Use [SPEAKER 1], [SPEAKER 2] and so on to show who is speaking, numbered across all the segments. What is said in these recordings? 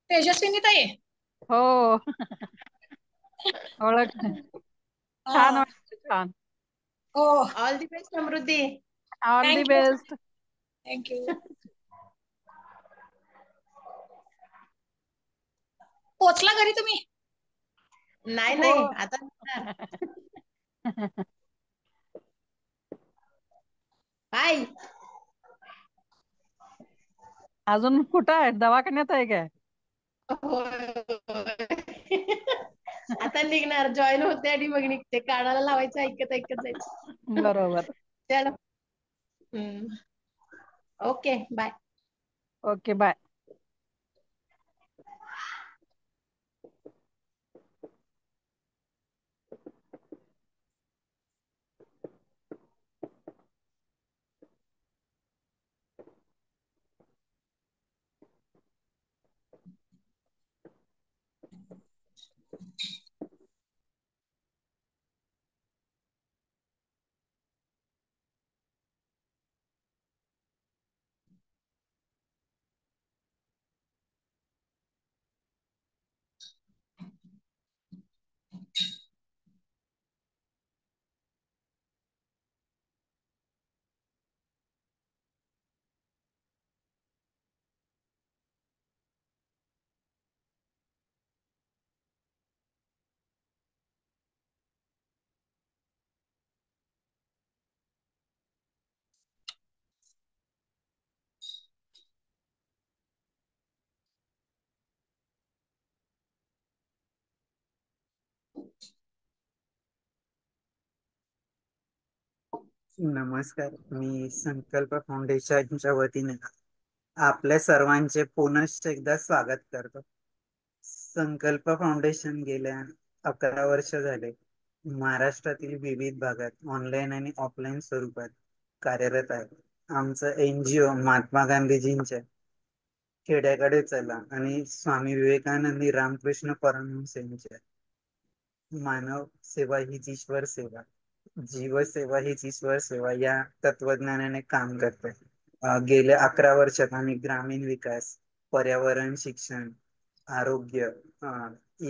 [SPEAKER 1] तेजस्विनी ताई.
[SPEAKER 2] हो. ओळखलं. छान
[SPEAKER 1] हा.
[SPEAKER 2] वाटतं, छान.
[SPEAKER 1] हो.
[SPEAKER 3] All the best Samruddhi.
[SPEAKER 2] All the
[SPEAKER 1] thank you.
[SPEAKER 2] Best.
[SPEAKER 1] Thank you. पोचला घरी तुम्ही?
[SPEAKER 3] नाही
[SPEAKER 2] हो.
[SPEAKER 3] नाही आता निघणार. हाय.
[SPEAKER 2] अजून कुठं आहे, दवाखान्यात आहे काय?
[SPEAKER 3] होय, होय. आता निघणार, जॉईन होते आणि मग निघते. कानाला लावायचं, ऐकत ऐकत जायचं.
[SPEAKER 2] बरोबर.
[SPEAKER 3] चलो. हम्म. Okay bye.
[SPEAKER 2] Okay bye.
[SPEAKER 4] नमस्कार. मी संकल्प फाउंडेशनच्या वतीने आपल्या सर्वांचे पुनश्च एकदा स्वागत करतो. संकल्प फाउंडेशन गेल्या 11 वर्ष झाले महाराष्ट्रातील विविध भागात ऑनलाईन आणि ऑफलाईन स्वरूपात कार्यरत आहे. आमचं NGO महात्मा गांधीजींच्या खेड्याकडे चला आणि स्वामी विवेकानंद रामकृष्ण परमहंस यांच्या मानव सेवा हीच ईश्वर सेवा, जीवसेवा हीच ईश्वर सेवा या तत्वज्ञानाने काम करतोय. गेल्या 11 वर्षात आम्ही ग्रामीण विकास, पर्यावरण, शिक्षण, आरोग्य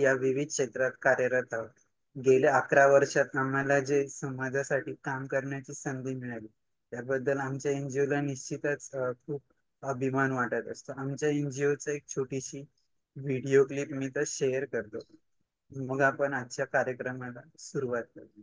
[SPEAKER 4] या विविध क्षेत्रात कार्यरत आहोत. गेल्या 11 वर्षात आम्हाला जे समाजासाठी काम करण्याची संधी मिळाली त्याबद्दल आमच्या NGO ला निश्चितच खूप अभिमान वाटत असतो. आमच्या NGO एक छोटीशी व्हिडिओ क्लिप मी तर शेअर करतो, मग आपण आजच्या कार्यक्रमाला सुरुवात करू.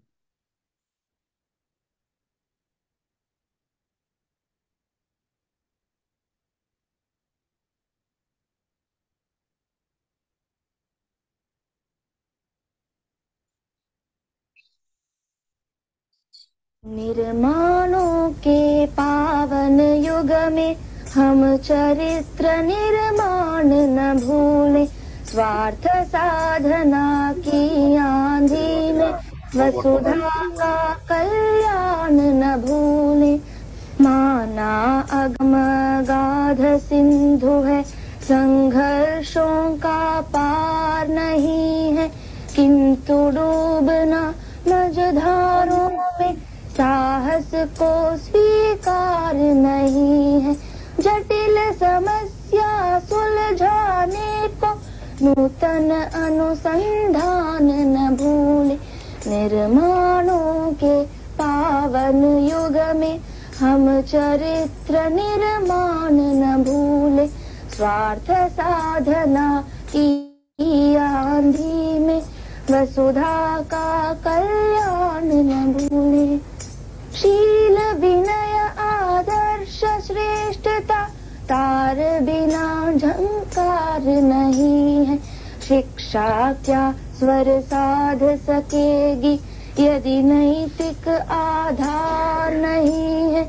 [SPEAKER 5] निर्माणों के पावन युग में हम चरित्र निर्माण न भूले, स्वार्थ साधना की आंधी में वसुधा का कल्याण न भूले। माना अगम गाध सिंधु है, संघर्षों का पार नहीं है, किंतु डूबना मझधारों में साहस को स्वीकार नहीं है। जटिल समस्या सुलझाने को नूतन अनुसंधान न भूले। निर्माणों के पावन युग में हम चरित्र निर्माण न भूले, स्वार्थ साधना की आंधी में वसुधा का कल्याण न भूले। शील विनय आदर्श श्रेष्ठता तार बिना झंकार नहीं है। शिक्षा क्या स्वर साध सकेगी यदि नैतिक आधार नहीं है।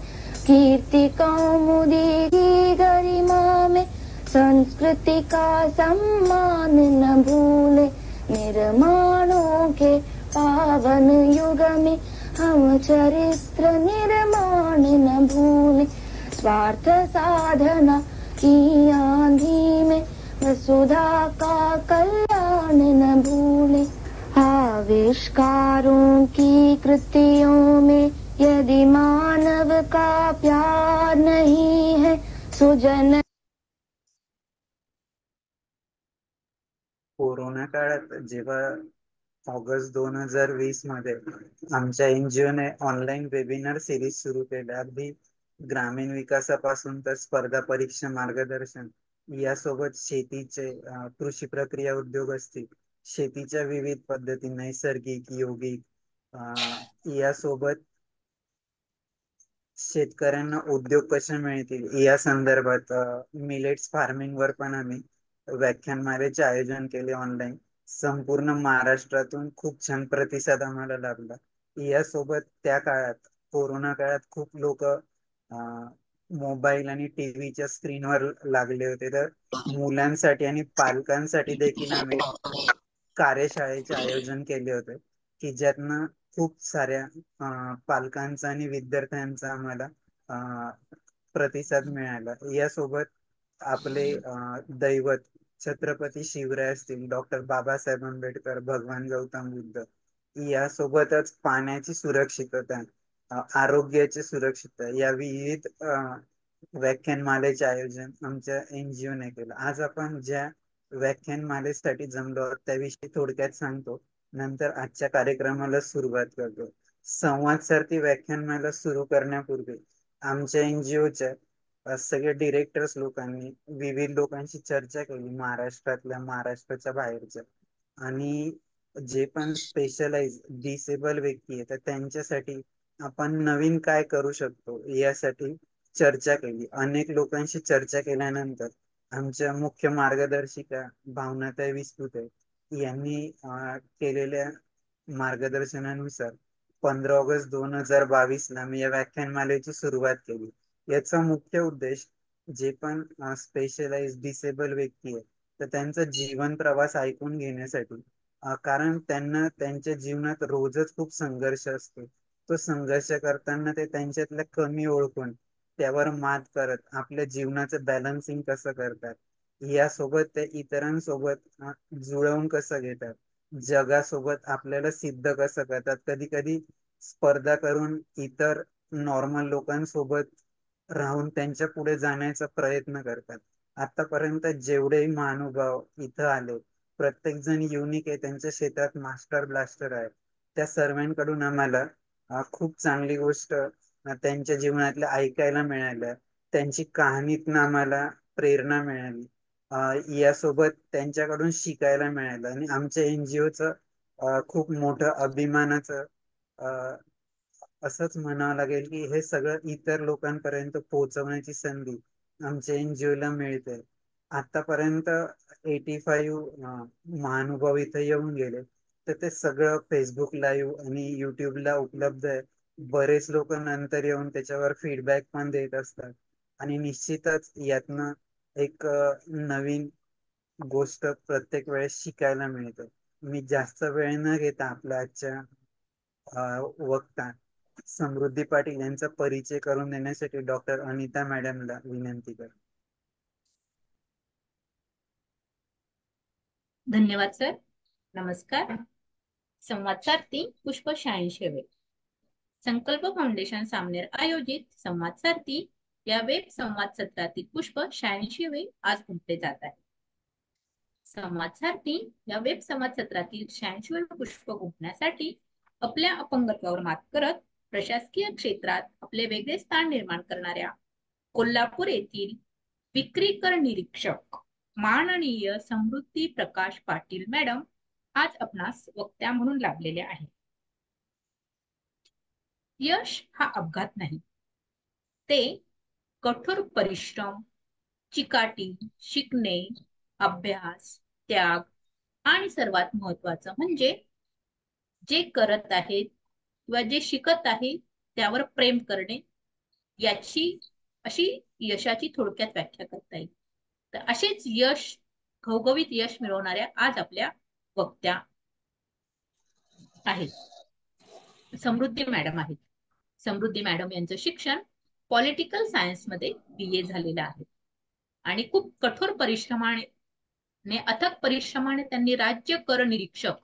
[SPEAKER 5] कीर्ति कौमुदी की गरिमा में संस्कृति का सम्मान न भूले। निर्माणों के पावन युग में हम चरित्र निर्माण न भूले, स्वार्थ साधना की आंधी में वसुधा का कल्याण न भूले। आविष्कारों की कृतियों में यदि मानव का प्यार नहीं है, सुजन
[SPEAKER 4] कोरोना काळात जेव्हा ऑगस्ट 2020 मध्ये आमच्या एनजीओने ऑनलाईन वेबिनार सिरीज सुरू केल्या, अगदी ग्रामीण विकासापासून तर स्पर्धा परीक्षा मार्गदर्शन यासोबत शेतीचे कृषी प्रक्रिया उद्योग असतील, शेतीच्या विविध पद्धती नैसर्गिक यौगिक यासोबत शेतकऱ्यांना उद्योग कसे मिळतील या संदर्भात मिलेट्स फार्मिंग वर पण आम्ही व्याख्यानमालेचे आयोजन केले ऑनलाईन. संपूर्ण महाराष्ट्रातून खूप छान प्रतिसाद आम्हाला लाभला. यासोबत त्या काळात कोरोना काळात खूप लोक मोबाईल आणि टीव्हीच्या स्क्रीनवर लागले होते, तर मुलांसाठी आणि पालकांसाठी देखील आम्ही कार्यशाळेचे आयोजन केले होते, की ज्यातनं खूप साऱ्या पालकांचा आणि विद्यार्थ्यांचा आम्हाला प्रतिसाद मिळाला. यासोबत आपले दैवत छत्रपती शिवराय असतील, डॉक्टर बाबासाहेब आंबेडकर, भगवान गौतम बुद्ध यासोबतच पाण्याची सुरक्षितता, आरोग्याची सुरक्षितता या विविध व्याख्यानमालेचे आयोजन आमच्या एनजीओ ने केलं. आज आपण ज्या व्याख्यानमालेसाठी जमलो त्याविषयी थोडक्यात सांगतो, नंतर आजच्या कार्यक्रमाला सुरुवात करतो. संवाद सारखी व्याख्यानमाला सुरू करण्यापूर्वी आमच्या एनजीओच्या सगळे डिरेक्टर्स लोकांनी विविध लोकांशी चर्चा केली, महाराष्ट्रातल्या, महाराष्ट्राच्या बाहेरच्या, आणि जे पण स्पेशलाइज डिसेबल व्यक्ती आहे तर त्यांच्यासाठी आपण नवीन काय करू शकतो यासाठी चर्चा केली. अनेक लोकांशी चर्चा केल्यानंतर आमच्या मुख्य मार्गदर्शिका भावनाताई विस्तुते यांनी केलेल्या मार्गदर्शनानुसार 15 ऑगस्ट 2022 ला मी या व्याख्यानमालेची सुरुवात केली. याचा मुख्य उद्देश जे पण स्पेशलाइज डिसेबल व्यक्ती आहे तर त्यांचा जीवन प्रवास ऐकून घेण्यासाठी, कारण त्यांना त्यांच्या जीवनात रोजच खूप संघर्ष असतो. तो संघर्ष करताना ते त्यांच्यातल्या कमी ओळखून त्यावर मात करत आपल्या जीवनाचं बॅलन्सिंग कसं करतात, यासोबत ते इतरांसोबत जुळवून कसं घेतात, जगासोबत आपल्याला सिद्ध कसं करतात, कधी कधी स्पर्धा करून इतर नॉर्मल लोकांसोबत राहून त्यांच्या पुढे जाण्याचा प्रयत्न करतात. आतापर्यंत जेवढे महानुभाव इथं आले प्रत्येक जण युनिक आहे, त्यांच्या क्षेत्रात मास्टर ब्लास्टर आहे. त्या सर्वांकडून आम्हाला खूप चांगली गोष्ट त्यांच्या जीवनातल्या ऐकायला मिळाल्या, त्यांची कहाणीतनं आम्हाला प्रेरणा मिळाली, यासोबत त्यांच्याकडून शिकायला मिळालं. आणि आमच्या एनजीओचं खूप मोठं अभिमानाचं असंच म्हणावं लागेल की हे सगळं इतर लोकांपर्यंत पोहोचवण्याची संधी आमच्या एनजीओ ला मिळते. आतापर्यंत 85 महानुभाव इथं येऊन गेले, तर ते सगळं फेसबुक लाईव्ह आणि युट्यूबला उपलब्ध आहे. बरेच लोक नंतर येऊन त्याच्यावर फीडबॅक पण देत असतात, आणि निश्चितच यातनं एक नवीन गोष्ट प्रत्येक वेळेस शिकायला मिळते. मी जास्त वेळ न घेता आपल्या आजच्या वक्ता समृद्धी पाटील यांचा परिचय करून देण्यासाठी डॉक्टर अनिता मॅडमला विनंती करतो.
[SPEAKER 6] धन्यवाद सर. नमस्कार. संवाद सारथी पुष्प 86 संकल्प फाउंडेशन सामनेर आयोजित संवाद सारथी या वेब संवाद सत्रातील पुष्प 86 आज उमटले जात आहे. संवाद सारथी या वेब संवाद सत्रातील 86 पुष्प गुंफण्यासाठी आपल्या अपंगत्वावर मात करत प्रशासकीय क्षेत्रात आपले वेगळे स्थान निर्माण करणाऱ्या कोल्हापूर येथील विक्री कर निरीक्षक माननीय समृद्धी प्रकाश पाटील मॅडम आज आपणास वक्त्या म्हणून लाभलेल्या आहेत. यश हा अपघात नाही, ते कठोर परिश्रम, चिकाटी, शिकणे, अभ्यास, त्याग आणि सर्वात महत्वाचं म्हणजे जे करत आहेत किंवा जे शिकत आहे त्यावर प्रेम करणे, याची अशी यशाची थोडक्यात व्याख्या करता येईल. तर असेच यश, घवघवीत यश मिळवणाऱ्या आज आपल्या वक्त्या आहेत, समृद्धी मॅडम आहेत. समृद्धी मॅडम यांचं शिक्षण पॉलिटिकल सायन्स मध्ये BA झालेलं आहे आणि खूप कठोर परिश्रमाने, अथक परिश्रमाने त्यांनी राज्य कर निरीक्षक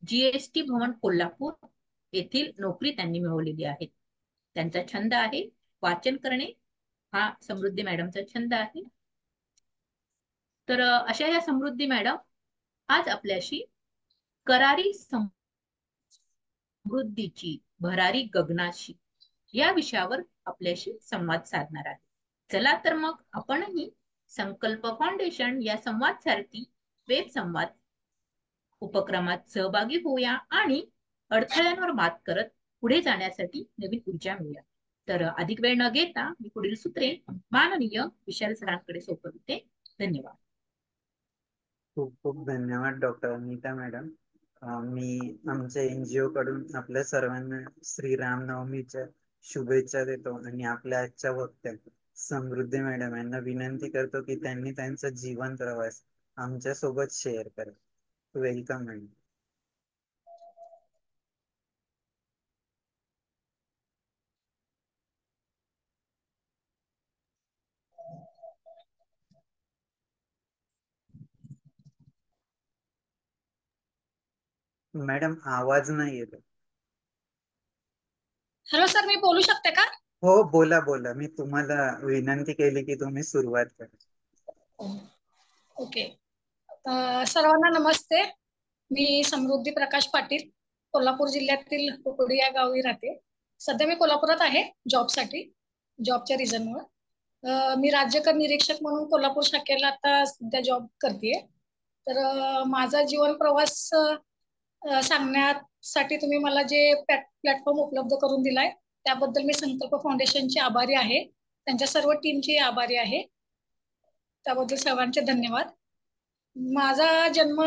[SPEAKER 6] GST भवन कोल्हापूर येथील नोकरी त्यांनी मिळवलेली आहे. त्यांचा छंद आहे वाचन करणे, हा समृद्धी मॅडमचा छंद आहे. तर अशा या समृद्धी मॅडम आज आपल्याशी करारी समृद्धीची भरारी गगनाशी या विषयावर आपल्याशी संवाद साधणार आहे. चला तर मग आपणही संकल्प फाउंडेशन या संवाद सारथी वेब संवाद उपक्रमात सहभागी होऊया आणि अडथळ्यांवर मात करत पुढे जाण्यासाठी नवीन ऊर्जा मिळूया. तर अधिक वेळ न घेता मी पुढील सूत्रे माननीय विशाल सरांकडे सोपवते. धन्यवाद.
[SPEAKER 4] खूप खूप धन्यवाद डॉक्टर अनिता मॅडम. मी आमच्या NGO कडून आपल्या सर्वांना श्रीरामनवमीच्या शुभेच्छा देतो आणि आपल्या आजच्या वक्त्या समृद्धी मॅडम यांना विनंती करतो की त्यांनी त्यांचा जीवन प्रवास आमच्या सोबत शेअर करा. Welcome madam. मॅडम आवाज नाही येत.
[SPEAKER 1] हॅलो सर, मी बोलू शकते का?
[SPEAKER 4] हो बोला बोला. मी तुम्हाला विनंती केली की तुम्ही सुरुवात करा.
[SPEAKER 1] ओके. सर्वांना नमस्ते. मी समृद्धी प्रकाश पाटील, कोल्हापूर जिल्ह्यातील कुकडी या गावी राहते. सध्या मी कोल्हापुरात आहे जॉबसाठी, जॉबच्या रिझनमुळे. मी राज्यकर निरीक्षक म्हणून कोल्हापूर शाखेला आता सध्या जॉब करते. तर माझा जीवन प्रवास सांगण्यासाठी तुम्ही मला जे प्लॅटफॉर्म उपलब्ध करून दिलाय त्याबद्दल मी संकल्प फाउंडेशनची आभारी आहे. त्यांच्या सर्व टीमची आभारी आहे. त्याबद्दल सर्वांचे धन्यवाद. माझा जन्म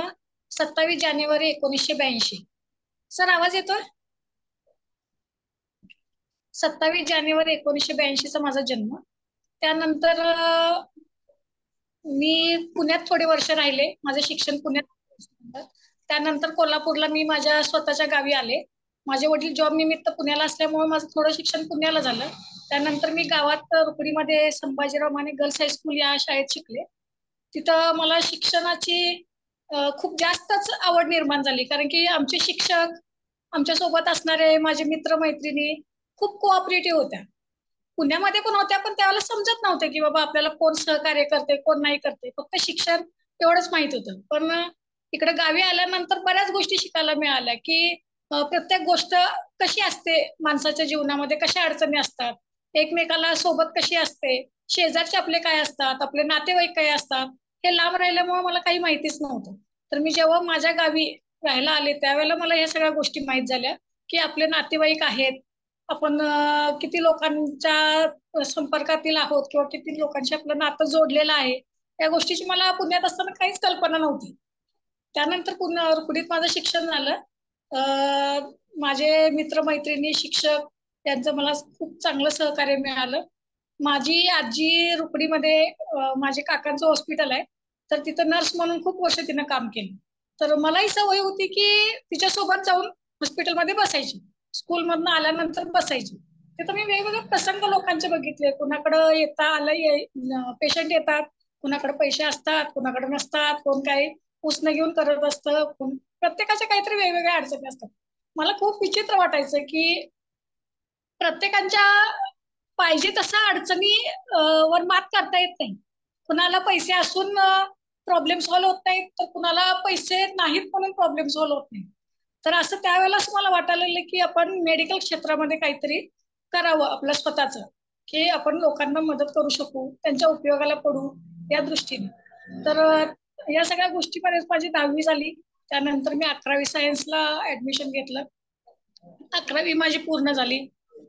[SPEAKER 1] 27 जानेवारी 1982. सर आवाज येतोय? 27 जानेवारी 1982चा माझा जन्म. त्यानंतर मी पुण्यात थोडे वर्ष राहिले. माझे शिक्षण पुण्यात. त्यानंतर कोल्हापूरला मी माझ्या स्वतःच्या गावी आले. माझे वडील जॉब निमित्त पुण्याला असल्यामुळे माझं थोडं शिक्षण पुण्याला झालं. त्यानंतर मी गावात रुकडीमध्ये संभाजीराव माने गर्ल्स हायस्कूल या शाळेत शिकले. तिथं मला शिक्षणाची खूप जास्तच आवड निर्माण झाली, कारण की आमचे शिक्षक, आमच्या सोबत असणारे माझे मित्र मैत्रिणी खूप कोऑपरेटिव्ह होत्या. पुण्यामध्ये पण होत्या, पण त्यावेळेला समजत नव्हतं की बाबा आपल्याला कोण सहकार्य करते कोण नाही करते. फक्त शिक्षण एवढंच माहित होतं. पण इकडे गावी आल्यानंतर बऱ्याच गोष्टी शिकायला मिळाल्या की प्रत्येक गोष्ट कशी असते माणसाच्या जीवनामध्ये, कशा अडचणी असतात, एकमेकाला सोबत कशी असते, शेजारचे आपले काय असतात, आपले नातेवाईक काय असतात, हे लांब राहिल्यामुळे मला काही माहितीच नव्हतं. तर मी जेव्हा माझ्या गावी राहायला आले त्यावेळेला मला या सगळ्या गोष्टी माहीत झाल्या की आपले नातेवाईक आहेत, आपण किती लोकांच्या संपर्कातील आहोत किंवा किती लोकांशी आपलं नातं जोडलेलं आहे. या गोष्टीची मला पुण्यात असताना काहीच कल्पना नव्हती. त्यानंतर पुन्हा रुकडीत माझं शिक्षण झालं. माझे मित्रमैत्रिणी, शिक्षक यांचं मला खूप चांगलं सहकार्य मिळालं. माझी आजी रुकडीमध्ये माझे काकांचं हॉस्पिटल आहे, तर तिथं नर्स म्हणून खूप वर्ष तिनं काम केलं. तर मलाही सवय होती की तिच्यासोबत जाऊन हॉस्पिटलमध्ये बसायची. स्कूलमधनं आल्यानंतर बसायची. तिथं मी वेगवेगळे प्रसंग लोकांचे बघितले. कुणाकडं येता आलं पेशंट येतात, कुणाकडे पैसे असतात, कुणाकडे नसतात, कोण काही उसनं घेऊन करत असतं, प्रत्येकाच्या काहीतरी वेगवेगळ्या अडचणी असतात. मला खूप विचित्र वाटायचं की प्रत्येकाच्या पाहिजे तसा अडचणी वर मात करता येत नाही. कुणाला पैसे असून प्रॉब्लेम सॉल्व्ह होत नाहीत, तर कुणाला पैसे नाहीत म्हणून प्रॉब्लेम सॉल्व्ह होत नाही. तर असं त्यावेळेलाच मला वाटायला लागलं की आपण मेडिकल क्षेत्रामध्ये काहीतरी करावं आपलं स्वतःच, की आपण लोकांना मदत करू शकू, त्यांच्या उपयोगाला पडू या दृष्टीने. तर या सगळ्या गोष्टीपर्यंत माझी 10वी झाली. त्यानंतर मी 11वी सायन्सला ऍडमिशन घेतलं. 11वी माझी पूर्ण झाली.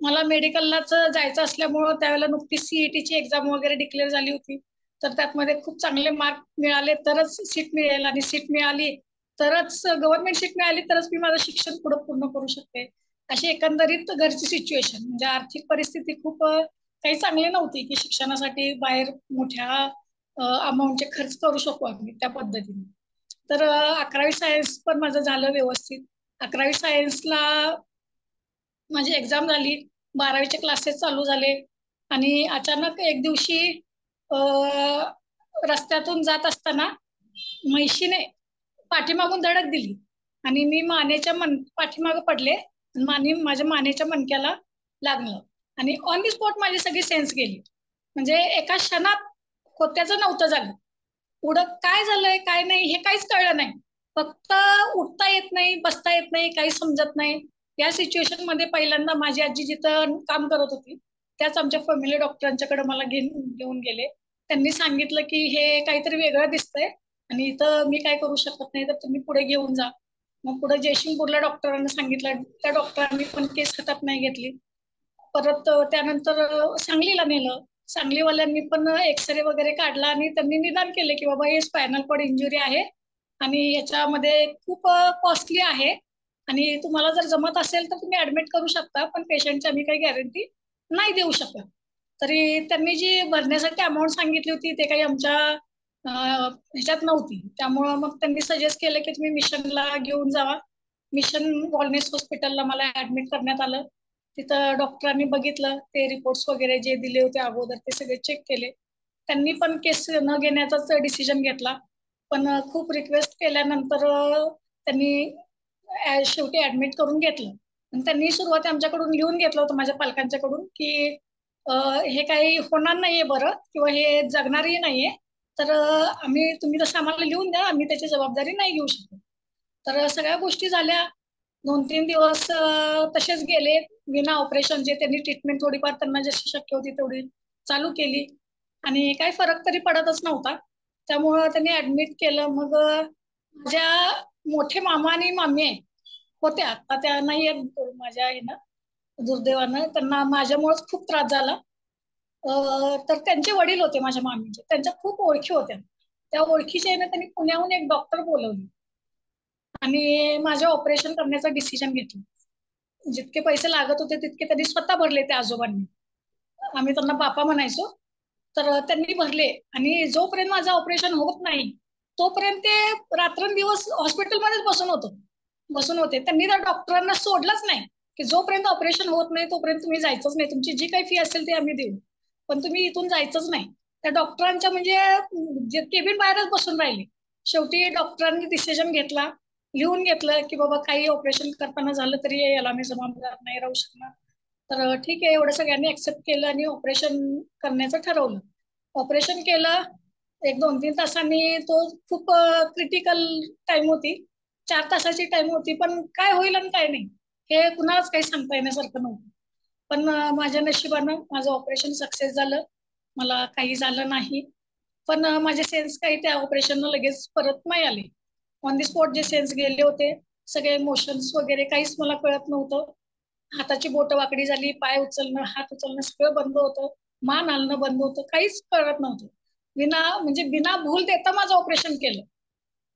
[SPEAKER 1] मला मेडिकललाच जायचं असल्यामुळं त्यावेळेला नुकतीच सीईटीची एक्झाम वगैरे डिक्लेअर झाली होती. तर त्यामध्ये खूप चांगले मार्क मिळाले तरच सीट मिळेल, आणि सीट मिळाली तरच गव्हर्नमेंट सीट मिळाली तरच मी माझं शिक्षण पुढे पूर्ण करू शकते. अशी एकंदरीत घरची सिच्युएशन, म्हणजे आर्थिक परिस्थिती खूप काही चांगली नव्हती की शिक्षणासाठी बाहेर मोठ्या अमाऊंटचे खर्च करू शकू आम्ही त्या पद्धतीने. तर 11वी सायन्स पण माझं झालं व्यवस्थित. 11वी सायन्सला माझी एक्झाम झाली, 12वीचे क्लासेस चालू झाले, आणि अचानक एक दिवशी रस्त्यातून जात असताना म्हैशीने पाठीमागून धडक दिली आणि मी मानेच्या पाठीमागे पडले. माझ्या मानेच्या मणक्याला लागलं आणि ऑन दी स्पॉट माझी सगळी सेन्स गेली. म्हणजे एका क्षणात होत्याचं नव्हतं झालं. पुढं काय झालंय काय नाही हे काहीच कळलं नाही. फक्त उठता येत नाही, बसता येत नाही, काही समजत नाही. या सिच्युएशन मध्ये पहिल्यांदा माझी आजी जिथं काम करत होती त्याच आमच्या फॅमिली डॉक्टरांच्याकडे मला घेऊन गेले. त्यांनी सांगितलं की हे काहीतरी वेगळं दिसतंय आणि इथं मी काय करू शकत नाही, तर तुम्ही पुढे घेऊन जा. मग पुढे जयसिंगपूरला डॉक्टरांना सांगितलं, त्या डॉक्टरांनी पण केस हातात नाही घेतली. परत त्यानंतर सांगलीला नेलं. सांगलीवाल्यांनी पण एक्सरे वगैरे काढला आणि त्यांनी निदान केले की बाबा हे स्पायनल कॉर्ड इंजुरी आहे आणि याच्यामध्ये खूप कॉस्टली आहे आणि तुम्हाला जर जमत असेल तर तुम्ही ऍडमिट करू शकता, पण पेशंटची आम्ही काही गॅरंटी नाही देऊ शकत. तरी त्यांनी जी भरण्यासाठी अमाऊंट सांगितली होती ते काही आमच्या ह्याच्यात नव्हती. त्यामुळं मग त्यांनी सजेस्ट केलं की तुम्ही मिशनला घेऊन जावा. मिशन वॉलनेस हॉस्पिटलला मला ऍडमिट करण्यात आलं. तिथं डॉक्टरांनी बघितलं, ते रिपोर्ट्स वगैरे जे दिले होते अगोदर ते सगळे चेक केले. त्यांनी पण केस न घेण्याचाच डिसिजन घेतला. पण खूप रिक्वेस्ट केल्यानंतर त्यांनी शेवटी ऍडमिट करून घेतलं. आणि त्यांनी सुरुवात आमच्याकडून लिहून घेतलं होतं, माझ्या पालकांच्याकडून, की हे काही होणार नाहीये बरं किंवा हे जगणारही नाहीये, तर तुम्ही तसं आम्हाला लिहून द्या, आम्ही त्याची जबाबदारी नाही घेऊ शकत. तर सगळ्या गोष्टी झाल्या. 2-3 दिवस तसेच गेले विना ऑपरेशनचे. त्यांनी ट्रीटमेंट थोडीफार त्यांना जशी शक्य होती तेवढी चालू केली आणि काही फरक तरी पडतच नव्हता. त्यामुळं त्यांनी ऍडमिट केलं. मग माझ्या मोठे मामा आणि मामी आहे होत्या, आता त्या नाही आहेत माझ्या दुर्दैवानं. त्यांना माझ्यामुळेच खूप त्रास झाला. तर त्यांचे वडील होते माझ्या मामीचे, त्यांच्या खूप ओळखी होत्या. त्या ओळखीचे त्यांनी पुण्याहून एक डॉक्टर बोलवली आणि माझे ऑपरेशन करण्याचा डिसिजन घेतला. जितके पैसे लागत होते तितके त्यांनी स्वतः भरले. त्या आजोबांनी, आम्ही त्यांना बापा म्हणायचो, तर त्यांनी भरले. आणि जोपर्यंत माझं ऑपरेशन होत नाही तोपर्यंत ते रात्रंदिवस हॉस्पिटलमध्येच बसून होते. त्यांनी त्या डॉक्टरांना सोडलंच नाही की जोपर्यंत ऑपरेशन होत नाही तोपर्यंत तुम्ही जायचंच नाही, तुमची जी काही फी असेल ते आम्ही देऊ, पण तुम्ही इथून जायचंच नाही. त्या डॉक्टरांच्या म्हणजे केबिन बाहेरच बसून राहिले. शेवटी डॉक्टरांनी डिसिजन घेतला, लिहून घेतलं की बाबा काही ऑपरेशन करताना झालं तरी याला मी जबाबदार नाही राहू शकणार. तर ठीक आहे, एवढं सगळ्यांनी ऍक्सेप्ट केलं आणि ऑपरेशन करण्याचं ठरवलं. ऑपरेशन केलं. 1-2-3 तासांनी, तो खूप क्रिटिकल टाइम होती. 4 तासाची टाइम होती, पण काय होईल आणि काय नाही हे कुणालाच काही सांगता येण्यासारखं नव्हतं. पण माझ्या नशिबानं माझं ऑपरेशन सक्सेस झालं, मला काही झालं नाही. पण माझे सेन्स काही त्या ऑपरेशनला लगेच परत नाही आले. ऑन दी स्पॉट जे सेन्स गेले होते, सगळे मोशन्स वगैरे काहीच मला कळत नव्हतं. हाताची बोटं वाकडी झाली, पाय उचलणं, हात उचलणं सगळं बंद होतं, मान हलणं बंद होतं, काहीच कळत नव्हतं. बिना भूल देता माझं ऑपरेशन केलं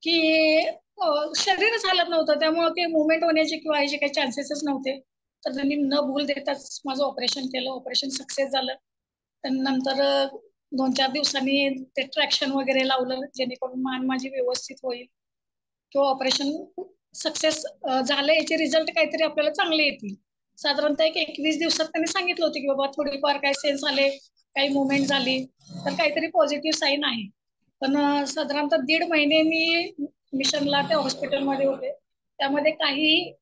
[SPEAKER 1] की शरीरच हालत नव्हतं, त्यामुळे ते मुवमेंट होण्याचे किंवा ह्याचे काही चान्सेसच नव्हते. तर त्यांनी न भूल देताच माझं ऑपरेशन केलं. ऑपरेशन सक्सेस झालं. त्यानंतर 2-4 दिवसांनी ते ट्रॅक्शन वगैरे लावलं जेणेकरून मान माझी व्यवस्थित होईल किंवा ऑपरेशन सक्सेस झालं, याचे रिझल्ट काहीतरी आपल्याला चांगले येतील. साधारणतः 21 दिवसात त्यांनी सांगितलं होतं की बाबा थोडीफार काही सेन्स आले, काही मुवमेंट झाली तर काहीतरी पॉझिटिव्ह साईन आहे. पण साधारणतः 1.5 महिने मी मिशनला त्या हॉस्पिटलमध्ये होते. त्यामध्ये काही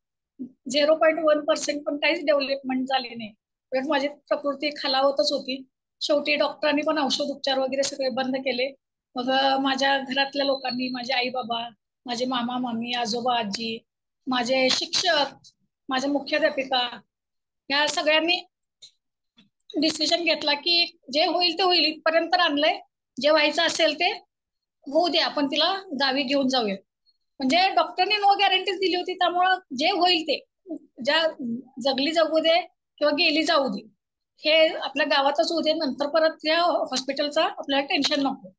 [SPEAKER 1] 0.1% पण काहीच डेव्हलपमेंट झाली नाही. उलट माझी प्रकृती खालावतच होती. शेवटी डॉक्टरांनी पण औषध उपचार वगैरे सगळे बंद केले. मग माझ्या घरातल्या लोकांनी, माझे आई बाबा, माझे मामा मामी, आजोबा आजी, माझे शिक्षक, माझ्या मुख्याध्यापिका, या सगळ्यांनी डिसिजन घेतला की जे होईल ते होईल, इथपर्यंत आणलंय, जे व्हायचं असेल ते होऊ दे, आपण तिला गावी घेऊन जाऊया. म्हणजे डॉक्टरने नो गॅरंटीज दिली होती. त्यामुळं जे होईल ते, ज्या जगली जगू दे किंवा गेली जाऊ दे, हे आपल्या गावातच होऊ दे, नंतर परत या हॉस्पिटलचा आपल्याला टेन्शन नको.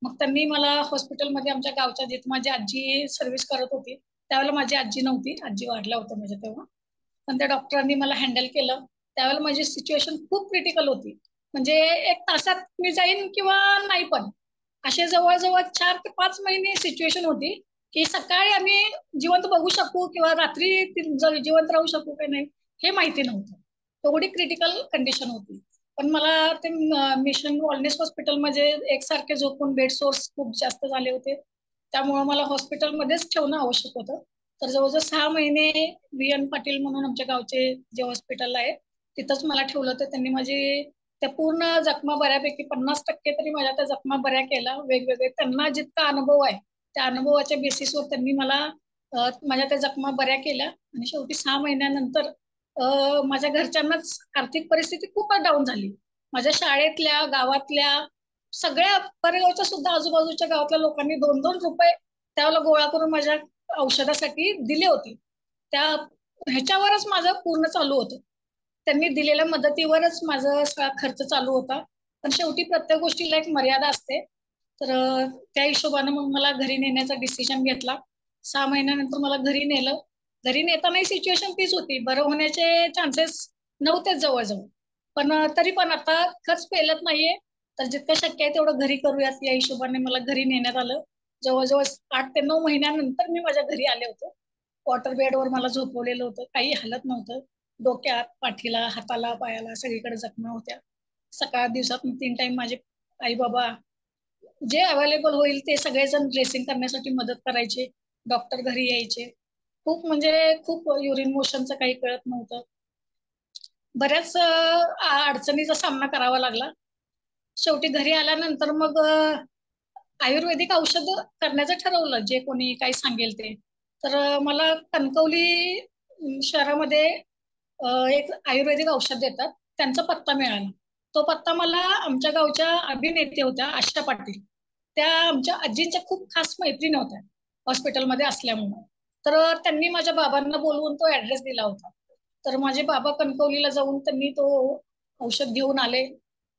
[SPEAKER 1] मग त्यांनी मला हॉस्पिटलमध्ये आमच्या गावच्या, जिथे माझी आजी सर्व्हिस करत होती, त्यावेळेला माझी आजी नव्हती, आजी वारल्या होत्या माझ्या तेव्हा, पण त्या डॉक्टरांनी मला हँडल केलं. त्यावेळेला माझी सिच्युएशन खूप क्रिटिकल होती. म्हणजे 1 तासात मी जाईन किंवा नाही, पण असे जवळजवळ 4 ते 5 महिने सिच्युएशन होती की सकाळी आम्ही जिवंत बघू शकू किंवा रात्री जिवंत राहू शकू की नाही हे माहिती नव्हतं. एवढी क्रिटिकल कंडिशन होती. पण मला ते मिशन वॉलनेस हॉस्पिटलमध्ये एकसारखे झोपून बेड सोर्स खूप जास्त झाले होते. त्यामुळे मला हॉस्पिटलमध्येच ठेवणं आवश्यक होतं. तर जवळजवळ 6 महिने VN पाटील म्हणून आमच्या गावचे जे हॉस्पिटल आहे तिथंच मला ठेवलं होतं. त्यांनी माझी त्या पूर्ण जखमा बऱ्यापैकी 50% तरी माझ्या त्या जखमा बऱ्या केल्या. वेगवेगळे त्यांना जितका अनुभव आहे त्या अनुभवाच्या बेसिसवर त्यांनी मला माझ्या त्या जखमा बऱ्या केल्या आणि शेवटी 6 महिन्यानंतर माझ्या घरच्यांनाच आर्थिक परिस्थिती खूपच डाऊन झाली. माझ्या शाळेतल्या, गावातल्या सगळ्या परिगावच्या सुद्धा आजूबाजूच्या गावातल्या लोकांनी 2-2 रुपये त्यावेळेला गोळा करून माझ्या औषधासाठी दिले होते. त्या ह्याच्यावरच माझं पूर्ण चालू होतं. त्यांनी दिलेल्या मदतीवरच माझा सगळा खर्च चालू होता. पण शेवटी प्रत्येक गोष्टीला एक मर्यादा असते. तर त्या हिशोबाने मग मला घरी नेण्याचा डिसिजन घेतला. 6 महिन्यानंतर मला घरी नेलं. घरी नेतानाही सिच्युएशन तीच होती. बरं होण्याचे चान्सेस नव्हतेच जवळजवळ. पण तरी पण आता खर्च पेलत नाहीये. तर जितकं शक्य आहे तेवढं घरी करूयात या हिशोबाने मला घरी नेण्यात आलं. जवळजवळ 8 ते 9 महिन्यानंतर मी माझ्या घरी आले होते. वॉटर बेडवर मला झोपवलेलं होतं. काही हालत नव्हतं. डोक्यात, पाठीला, हाताला, पायाला सगळीकडे जखमा होत्या. सकाळ दिवसात 3 टाइम माझे आई बाबा जे अवेलेबल होईल ते सगळेजण ड्रेसिंग करण्यासाठी मदत करायचे. डॉक्टर घरी यायचे. खूप म्हणजे खूप युरिन मोशनचं काही कळत नव्हतं. बऱ्याच अडचणीचा सामना करावा लागला. शेवटी घरी आल्यानंतर मग आयुर्वेदिक औषध करण्याचं ठरवलं, जे कोणी काही सांगेल ते. तर मला कणकवली शहरामध्ये एक आयुर्वेदिक औषध देतात, त्यांचा पत्ता मिळाला. तो पत्ता मला आमच्या गावच्या अभिनेते होत्या आशा पाटील, त्या आमच्या आजींच्या खूप खास मैत्रीण होत्या हॉस्पिटलमध्ये असल्यामुळे. तर त्यांनी माझ्या बाबांना बोलवून तो ऍड्रेस दिला होता. तर माझे बाबा कणकवलीला जाऊन त्यांनी तो औषध घेऊन आले.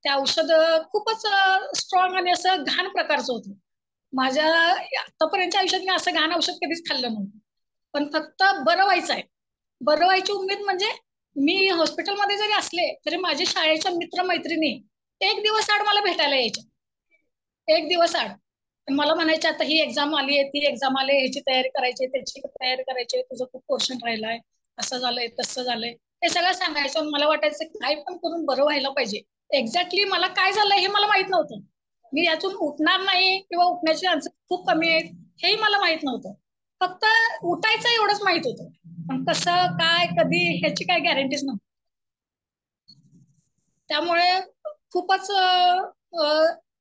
[SPEAKER 1] ते औषध खूपच स्ट्रॉंग आणि असं घाण प्रकारचं होतं. माझ्या आतापर्यंतच्या आयुष्यात मी असं घाण औषध कधीच खाल्लं नव्हतं. पण फक्त बरं व्हायचं आहे, बरं व्हायची उमेद म्हणजे मी हॉस्पिटलमध्ये जरी असले तरी माझ्या शाळेच्या मित्र-मैत्रिणी 1 दिवस आड मला भेटायला यायच्या. 1 दिवस आड मला म्हणायचे, आता ही एक्झाम आली आहे, ती एक्झाम आली, ह्याची तयारी करायची, त्याची तयारी करायची, तुझं खूप पोर्शन राहिलाय, असं झालंय, तसं झालंय, हे सगळं सांगायचं. मला वाटायचं काय पण करून बरं व्हायला पाहिजे. एक्झॅक्टली मला काय झालंय हे मला माहित नव्हतं. मी यातून उठणार नाही किंवा उठण्याचे चान्सेस खूप कमी आहेत हेही मला माहित नव्हतं. फक्त उठायचं एवढंच माहित होतं. पण कसं, काय, कधी ह्याची काय गॅरंटीच नव्हती. त्यामुळे खूपच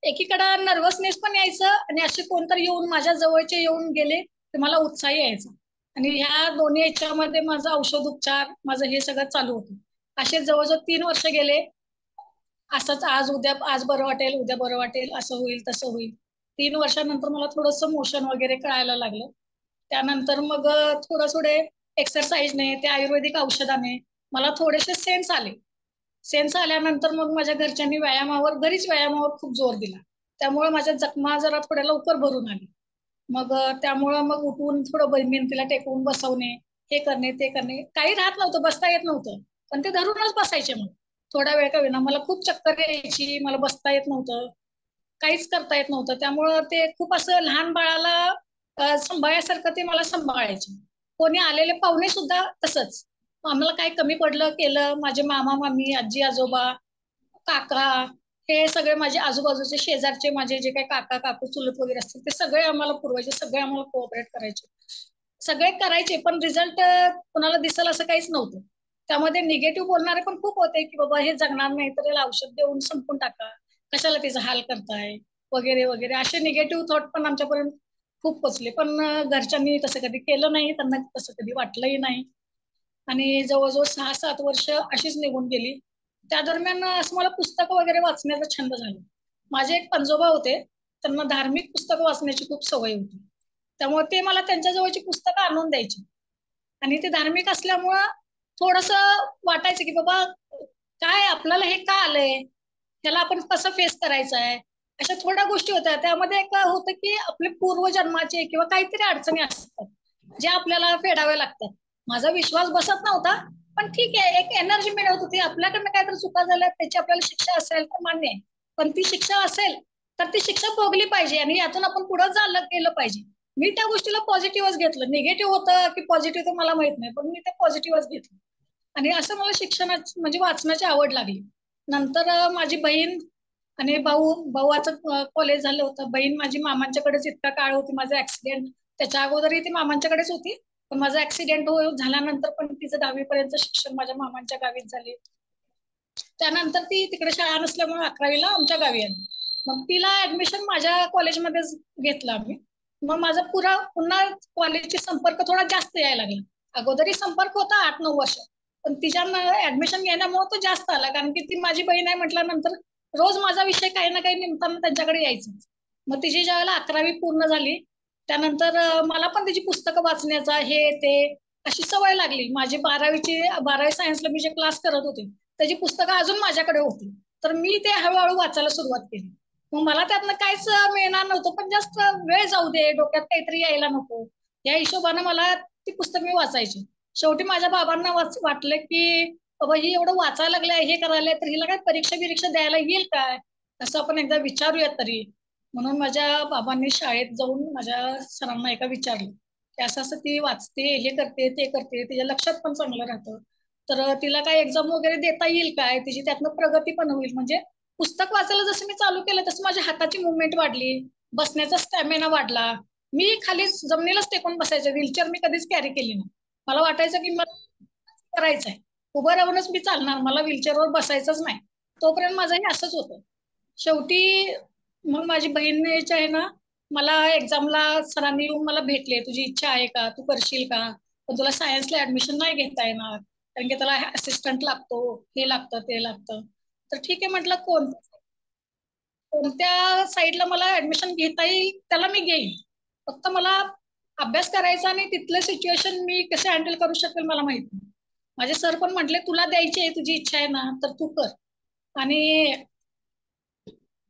[SPEAKER 1] एकीकडे नर्वसनेस पण यायचं आणि असे कोणतरी येऊन माझ्या जवळचे येऊन गेले तर मला उत्साह यायचा. आणि ह्या दोन्ही ह्याच्यामध्ये माझं औषध उपचार, माझं हे सगळं चालू होतं. असे जवळजवळ 3 वर्ष गेले. असंच आज उद्या, आज बरं वाटेल, उद्या बरं वाटेल, असं होईल तसं होईल. 3 वर्षानंतर मला थोडंसं मोशन वगैरे कळायला लागलं. त्यानंतर मग थोडे एक्सरसाइजने, त्या आयुर्वेदिक औषधाने मला थोडेसे सेन्स आले. सेन्स आल्यानंतर मग माझ्या घरच्यांनी घरीच व्यायामावर खूप जोर दिला. त्यामुळे माझ्या जखमा जरा थोड्या लवकर भरून आली. मग त्यामुळं मग उठून थोडं भिंतीला टेकवून बसवणे, हे करणे, ते करणे, काही राहत नव्हतं, बसता येत नव्हतं. पण ते धरूनच बसायचे. मग थोडा वेळ का होईना, मला खूप चक्कर यायची, मला बसता येत नव्हतं, काहीच करता येत नव्हतं. त्यामुळं ते खूप असं लहान बाळाला सांभाळल्यासारखं ते मला सांभाळायचे. कोणी आलेले पाहुणे सुद्धा तसंच. आम्हाला काय कमी पडलं केलं, माझे मामा मामी, आजी आजोबा, काका, हे सगळे माझे आजूबाजूचे शेजारचे माझे जे काही काका काकू चुलत वगैरे असतील ते सगळे आम्हाला पुरवायचे, सगळे आम्हाला कोऑपरेट करायचे, सगळे करायचे. पण रिझल्ट कुणाला दिसेल असं काहीच नव्हतं. त्यामध्ये निगेटिव्ह बोलणारे पण खूप होते की बाबा हे जगणार नाही तर याला औषध देऊन संपून टाका, कशाला तिचा हाल करताय, वगैरे वगैरे, असे निगेटिव्ह थॉट पण आमच्यापर्यंत खूप पोचले. पण घरच्यांनी तसं कधी केलं नाही, त्यांना तसं कधी वाटलंही नाही. आणि जवळजवळ 6-7 वर्ष अशीच निघून गेली. त्या दरम्यान असं मला पुस्तकं वगैरे वाचण्याचा छंद झाला. माझे एक पणजोबा होते, त्यांना धार्मिक पुस्तकं वाचण्याची खूप सवय होती. त्यामुळे ते मला त्यांच्या जवळची पुस्तकं आणून द्यायची. आणि ते धार्मिक असल्यामुळं थोडंसं वाटायचं की बाबा काय आपल्याला हे का आलंय, ह्याला आपण कसं फेस करायचं आहे, अशा थोड्या गोष्टी होत्या. त्यामध्ये एक होतं की आपले पूर्वजन्माचे किंवा काहीतरी अडचणी असतात जे आपल्याला फेडाव्या लागतात. माझा विश्वास बसत नव्हता, पण ठीक आहे, एक एनर्जी मिळत होती. आपल्याकडनं काहीतरी चुका झाल्या त्याची आपल्याला शिक्षा असेल तर मान्य आहे, पण ती शिक्षा असेल तर ती शिक्षा भोगली पाहिजे आणि यातून आपण पुढे गेलं पाहिजे. मी त्या गोष्टीला पॉझिटिव्हच घेतलं. निगेटिव्ह होतं की पॉझिटिव्ह तर मला माहित नाही, पण मी ते पॉझिटिव्हच घेतलं. आणि असं मला शिक्षणाची म्हणजे वाचनाची आवड लागली. नंतर माझी बहीण आणि भावाचं कॉलेज झालं होतं. बहीण माझी मामांच्याकडेच इतका काळ होती. माझा ऍक्सिडेंट, त्याच्या अगोदरही ती मामांच्याकडेच होती, पण माझा ऍक्सिडेंट झाल्यानंतर पण तिचं 10वी पर्यंत शिक्षण माझ्या मामांच्या गावीच झाले. त्यानंतर ती तिकडे शाळा नसल्यामुळे 11वीला आमच्या गावी आली. मग तिला ऍडमिशन माझ्या कॉलेजमध्येच घेतलं आम्ही. मग माझा पुन्हा कॉलेजचे संपर्क थोडा जास्त यायला लागला. अगोदरही संपर्क होता 8-9 वर्ष, पण तिच्या ऍडमिशन घेण्यामुळे तो जास्त आला, कारण की ती माझी बहीण आहे म्हटल्यानंतर रोज माझा विषय काही ना काही निमित्तानं त्यांच्याकडे यायचं. मग तिची ज्या वेळेला 11वी पूर्ण झाली त्यानंतर मला पण तिची पुस्तकं वाचण्याचा हे ते अशी सवय लागली. माझी 12वी सायन्सला मी जे क्लास करत होते त्याची पुस्तकं अजून माझ्याकडे होती, तर मी ते हळूहळू वाचायला सुरुवात केली. मग मला त्यातनं काहीच मिळणार नव्हतं, पण जास्त वेळ जाऊ दे, डोक्यात काहीतरी यायला नको या हिशोबानं मला ती पुस्तक मी वाचायची. शेवटी माझ्या बाबांना वाटलं की बाबा ही एवढं वाचायला लागलंय, हे करायला, तर हिला काय परीक्षा द्यायला येईल काय, असं आपण एकदा विचारूयात तरी. म्हणून माझ्या बाबांनी शाळेत जाऊन माझ्या सरांना एका विचारलं की असं असं ती वाचते, हे करते, ते करते, तिच्या लक्षात पण चांगलं राहतं, तर तिला काय एक्झाम वगैरे देता येईल काय, तिची त्यातनं प्रगती पण होईल. म्हणजे पुस्तक वाचायला जसं मी चालू केलं तसं माझ्या हाताची मुवमेंट वाढली, बसण्याचा स्टॅमिना वाढला. मी खाली जमिनीलाच टेकून बसायचं, व्हीलचेअर मी कधीच कॅरी केली नाही. मला वाटायचं की मला करायचंय, उभं राहूनच मी चालणार, मला व्हीलचेअरवर बसायचंच नाही. तोपर्यंत माझंही असंच होतं. शेवटी मग माझी बहिणीच्या आहे ना, मला एक्झामला सरांनी येऊन मला भेटले, तुझी इच्छा आहे का, तू करशील का, पण तुला सायन्सला ऍडमिशन नाही घेता येणार कारण की त्याला असिस्टंट लागतो, हे लागतं ते लागतं. तर ठीक आहे म्हटलं, कोणत्या साईडला मला ऍडमिशन घेता येईल त्याला मी घेईन, फक्त मला अभ्यास करायचा आणि तिथलं सिच्युएशन मी कसे हँडल करू शकेल मला माहित नाही. माझे सर पण म्हटले तुला द्यायची आहे, तुझी इच्छा आहे ना तर तू कर. आणि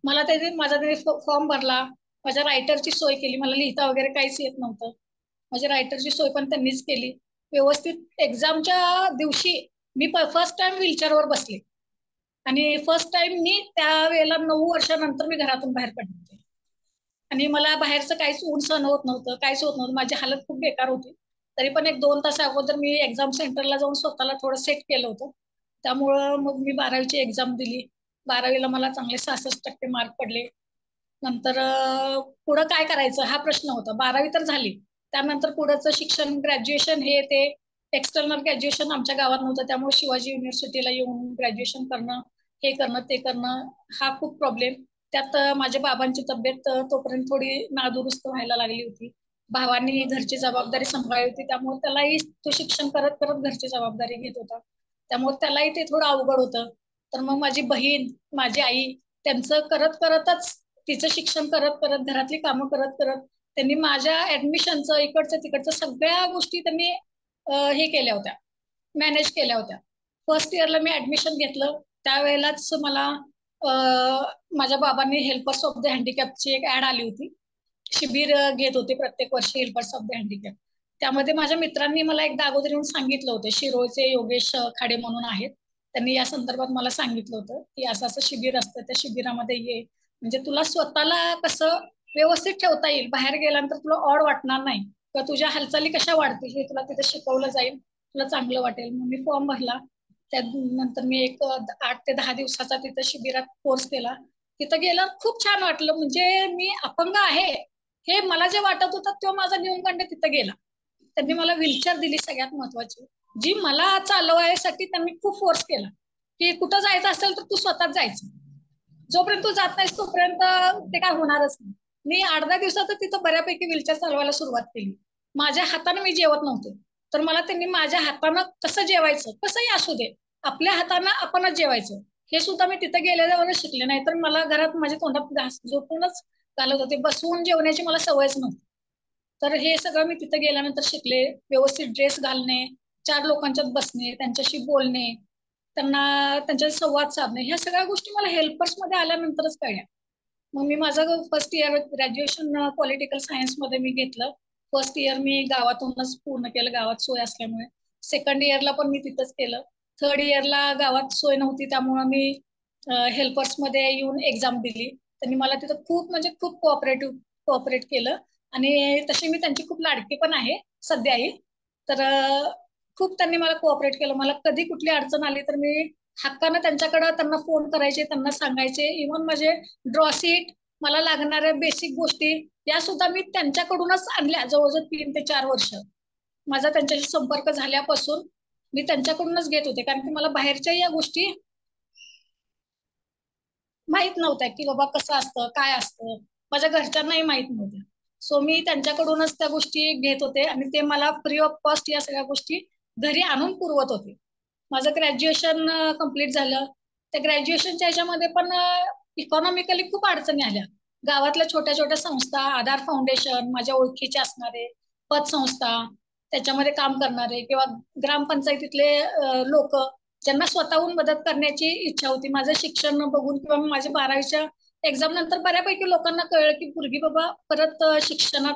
[SPEAKER 1] मला माझा त्याने फॉर्म भरला, माझ्या रायटरची सोय केली, मला लिहिता वगैरे काहीच येत नव्हतं, माझ्या रायटरची सोय पण त्यांनीच केली व्यवस्थित. एक्झामच्या दिवशी मी फर्स्ट टाइम व्हीलचेअरवर बसले आणि फर्स्ट टाइम मी त्यावेळेला 9 वर्षानंतर मी घरातून बाहेर पडले होते. आणि मला बाहेरचं काहीच ऊन सहन होत नव्हतं, काहीच होत नव्हतं, माझी हालत खूप बेकार होती. तरी पण 1-2 तास अगोदर मी एक्झाम सेंटरला जाऊन स्वतःला थोडं सेट केलं होतं. त्यामुळं मग मी 12वीची एक्झाम दिली. 12वीला मला चांगले 66% मार्क पडले. नंतर पुढं काय करायचं हा प्रश्न होता. 12वी तर झाली, त्यानंतर पुढचं शिक्षण, ग्रॅज्युएशन, हे ते एक्सटर्नल ग्रॅज्युएशन आमच्या गावात नव्हतं, त्यामुळे शिवाजी युनिव्हर्सिटीला येऊन ग्रॅज्युएशन करणं, हे करणं ते करणं, हा खूप प्रॉब्लेम. त्यात माझ्या बाबांची तब्येत तोपर्यंत थोडी नादुरुस्त व्हायला लागली होती. भावांनी घरची जबाबदारी सांभाळली होती, त्यामुळे त्यालाही तो शिक्षण करत करत घरची जबाबदारी घेत होता, त्यामुळे त्यालाही ते थोडं अवघड होतं. तर मग माझी बहीण, माझी आई, त्यांचं करत करतच, तिचं शिक्षण करत करत, घरातली कामं करत करत त्यांनी माझ्या ऍडमिशनचं, इकडचं तिकडचं सगळ्या गोष्टी त्यांनी हे केल्या होत्या, मॅनेज केल्या होत्या. फर्स्ट इयरला मी ऍडमिशन घेतलं त्यावेळेलाच मला माझ्या बाबांनी हेल्पर्स ऑफ द हँडिकॅपची एक ऍड आली होती, शिबिर घेत होते प्रत्येक वर्षी हेल्पर्स ऑफ द हँडिकॅप. त्यामध्ये माझ्या मित्रांनी मला एकदा अगोदर येऊन सांगितलं होतं, शिरोळचे योगेश खाडे म्हणून आहेत, त्यांनी या संदर्भात मला सांगितलं होतं की असं असं शिबिर असतं, त्या शिबिरामध्ये ये, म्हणजे तुला स्वतःला कसं व्यवस्थित ठेवता येईल, बाहेर गेल्यानंतर तुला ऑड वाटणार नाही, किंवा तुझ्या हालचाली कशा वाढतील हे तुला तिथे शिकवलं जाईल, तुला चांगलं वाटेल. मग मी फॉर्म भरला, त्यानंतर मी एक 8 ते 10 दिवसाचा तिथं शिबिरात कोर्स केला. तिथं गेलं खूप छान वाटलं, म्हणजे मी अपंग आहे हे मला जे वाटत होतं तो माझा न्यूनगंड तिथं गेला. त्यांनी मला व्हीलचेअर दिली, सगळ्यात महत्वाची जी मला चालवायसाठी त्यांनी खूप फोर्स केला की कुठं जायचं असेल तर तू स्वतःच जायचं, जोपर्यंत तू जात नाहीस तोपर्यंत ते काय होणारच नाही. मी 8-10 दिवसात तिथं बऱ्यापैकी व्हीलचेअर चालवायला सुरुवात केली. माझ्या हाताने मी जेवत नव्हते, तर मला त्यांनी माझ्या हातानं कसं जेवायचं, कसंही असू दे, आपल्या हातानं आपणच जेवायचं हे सुद्धा मी तिथं गेल्यावर शिकले. नाही तर मला घरात माझ्या तोंडात घास झोपूनच घालत होते, बसवून जेवण्याची मला सवयच नव्हती. तर हे सगळं मी तिथं गेल्यानंतर शिकले. व्यवस्थित ड्रेस घालणे, 4 लोकांच्यात बसणे, त्यांच्याशी बोलणे, त्यांना त्यांच्याशी संवाद साधणे, ह्या सगळ्या गोष्टी मला हेल्पर्स मध्ये आल्यानंतरच कळल्या. मग मी माझं first year graduation political science मध्ये मी घेतलं. फर्स्ट इयर मी गावातूनच पूर्ण केलं, गावात सोय असल्यामुळे. सेकंड इयरला पण मी तिथंच केलं. थर्ड इयरला गावात सोय नव्हती, त्यामुळे मी हेल्पर्स मध्ये येऊन एक्झाम दिली. त्यांनी मला तिथं खूप म्हणजे खूप कोऑपरेट केलं आणि तशी मी त्यांची खूप लाडकी पण आहे सध्याही. तर खूप त्यांनी मला कोऑपरेट केलं. मला कधी कुठली अडचण आली तर मी हक्कानं त्यांच्याकडे त्यांना फोन करायचे, त्यांना सांगायचे. इव्हन माझे ड्रॉशीट, मला लागणाऱ्या बेसिक गोष्टी या सुद्धा मी त्यांच्याकडूनच आणल्या. जवळजवळ 3 ते 4 वर्ष माझा त्यांच्याशी संपर्क झाल्यापासून मी त्यांच्याकडूनच घेत होते, कारण की मला बाहेरच्या या गोष्टी माहित नव्हत्या की बाबा कसं असतं, काय असतं, माझ्या घरच्यांनाही माहित नव्हत्या. सो मी त्यांच्याकडूनच त्या गोष्टी घेत होते आणि ते मला फ्री ऑफ कॉस्ट या सगळ्या गोष्टी घरी आणून पुरवत होते. माझं ग्रॅज्युएशन कम्प्लीट झालं. त्या ग्रॅज्युएशनच्या ह्याच्यामध्ये पण इकॉनॉमिकली खूप अडचणी आल्या. गावातल्या छोट्या छोट्या संस्था, आधार फाउंडेशन, माझ्या ओळखीचे असणारे पतसंस्था, त्याच्यामध्ये काम करणारे किंवा ग्रामपंचायतीतले लोक ज्यांना स्वतःहून मदत करण्याची इच्छा होती. माझं शिक्षण बघून किंवा माझ्या 12वीच्या एक्झाम नंतर बऱ्यापैकी लोकांना कळलं की पोरगी बाबा परत शिक्षणात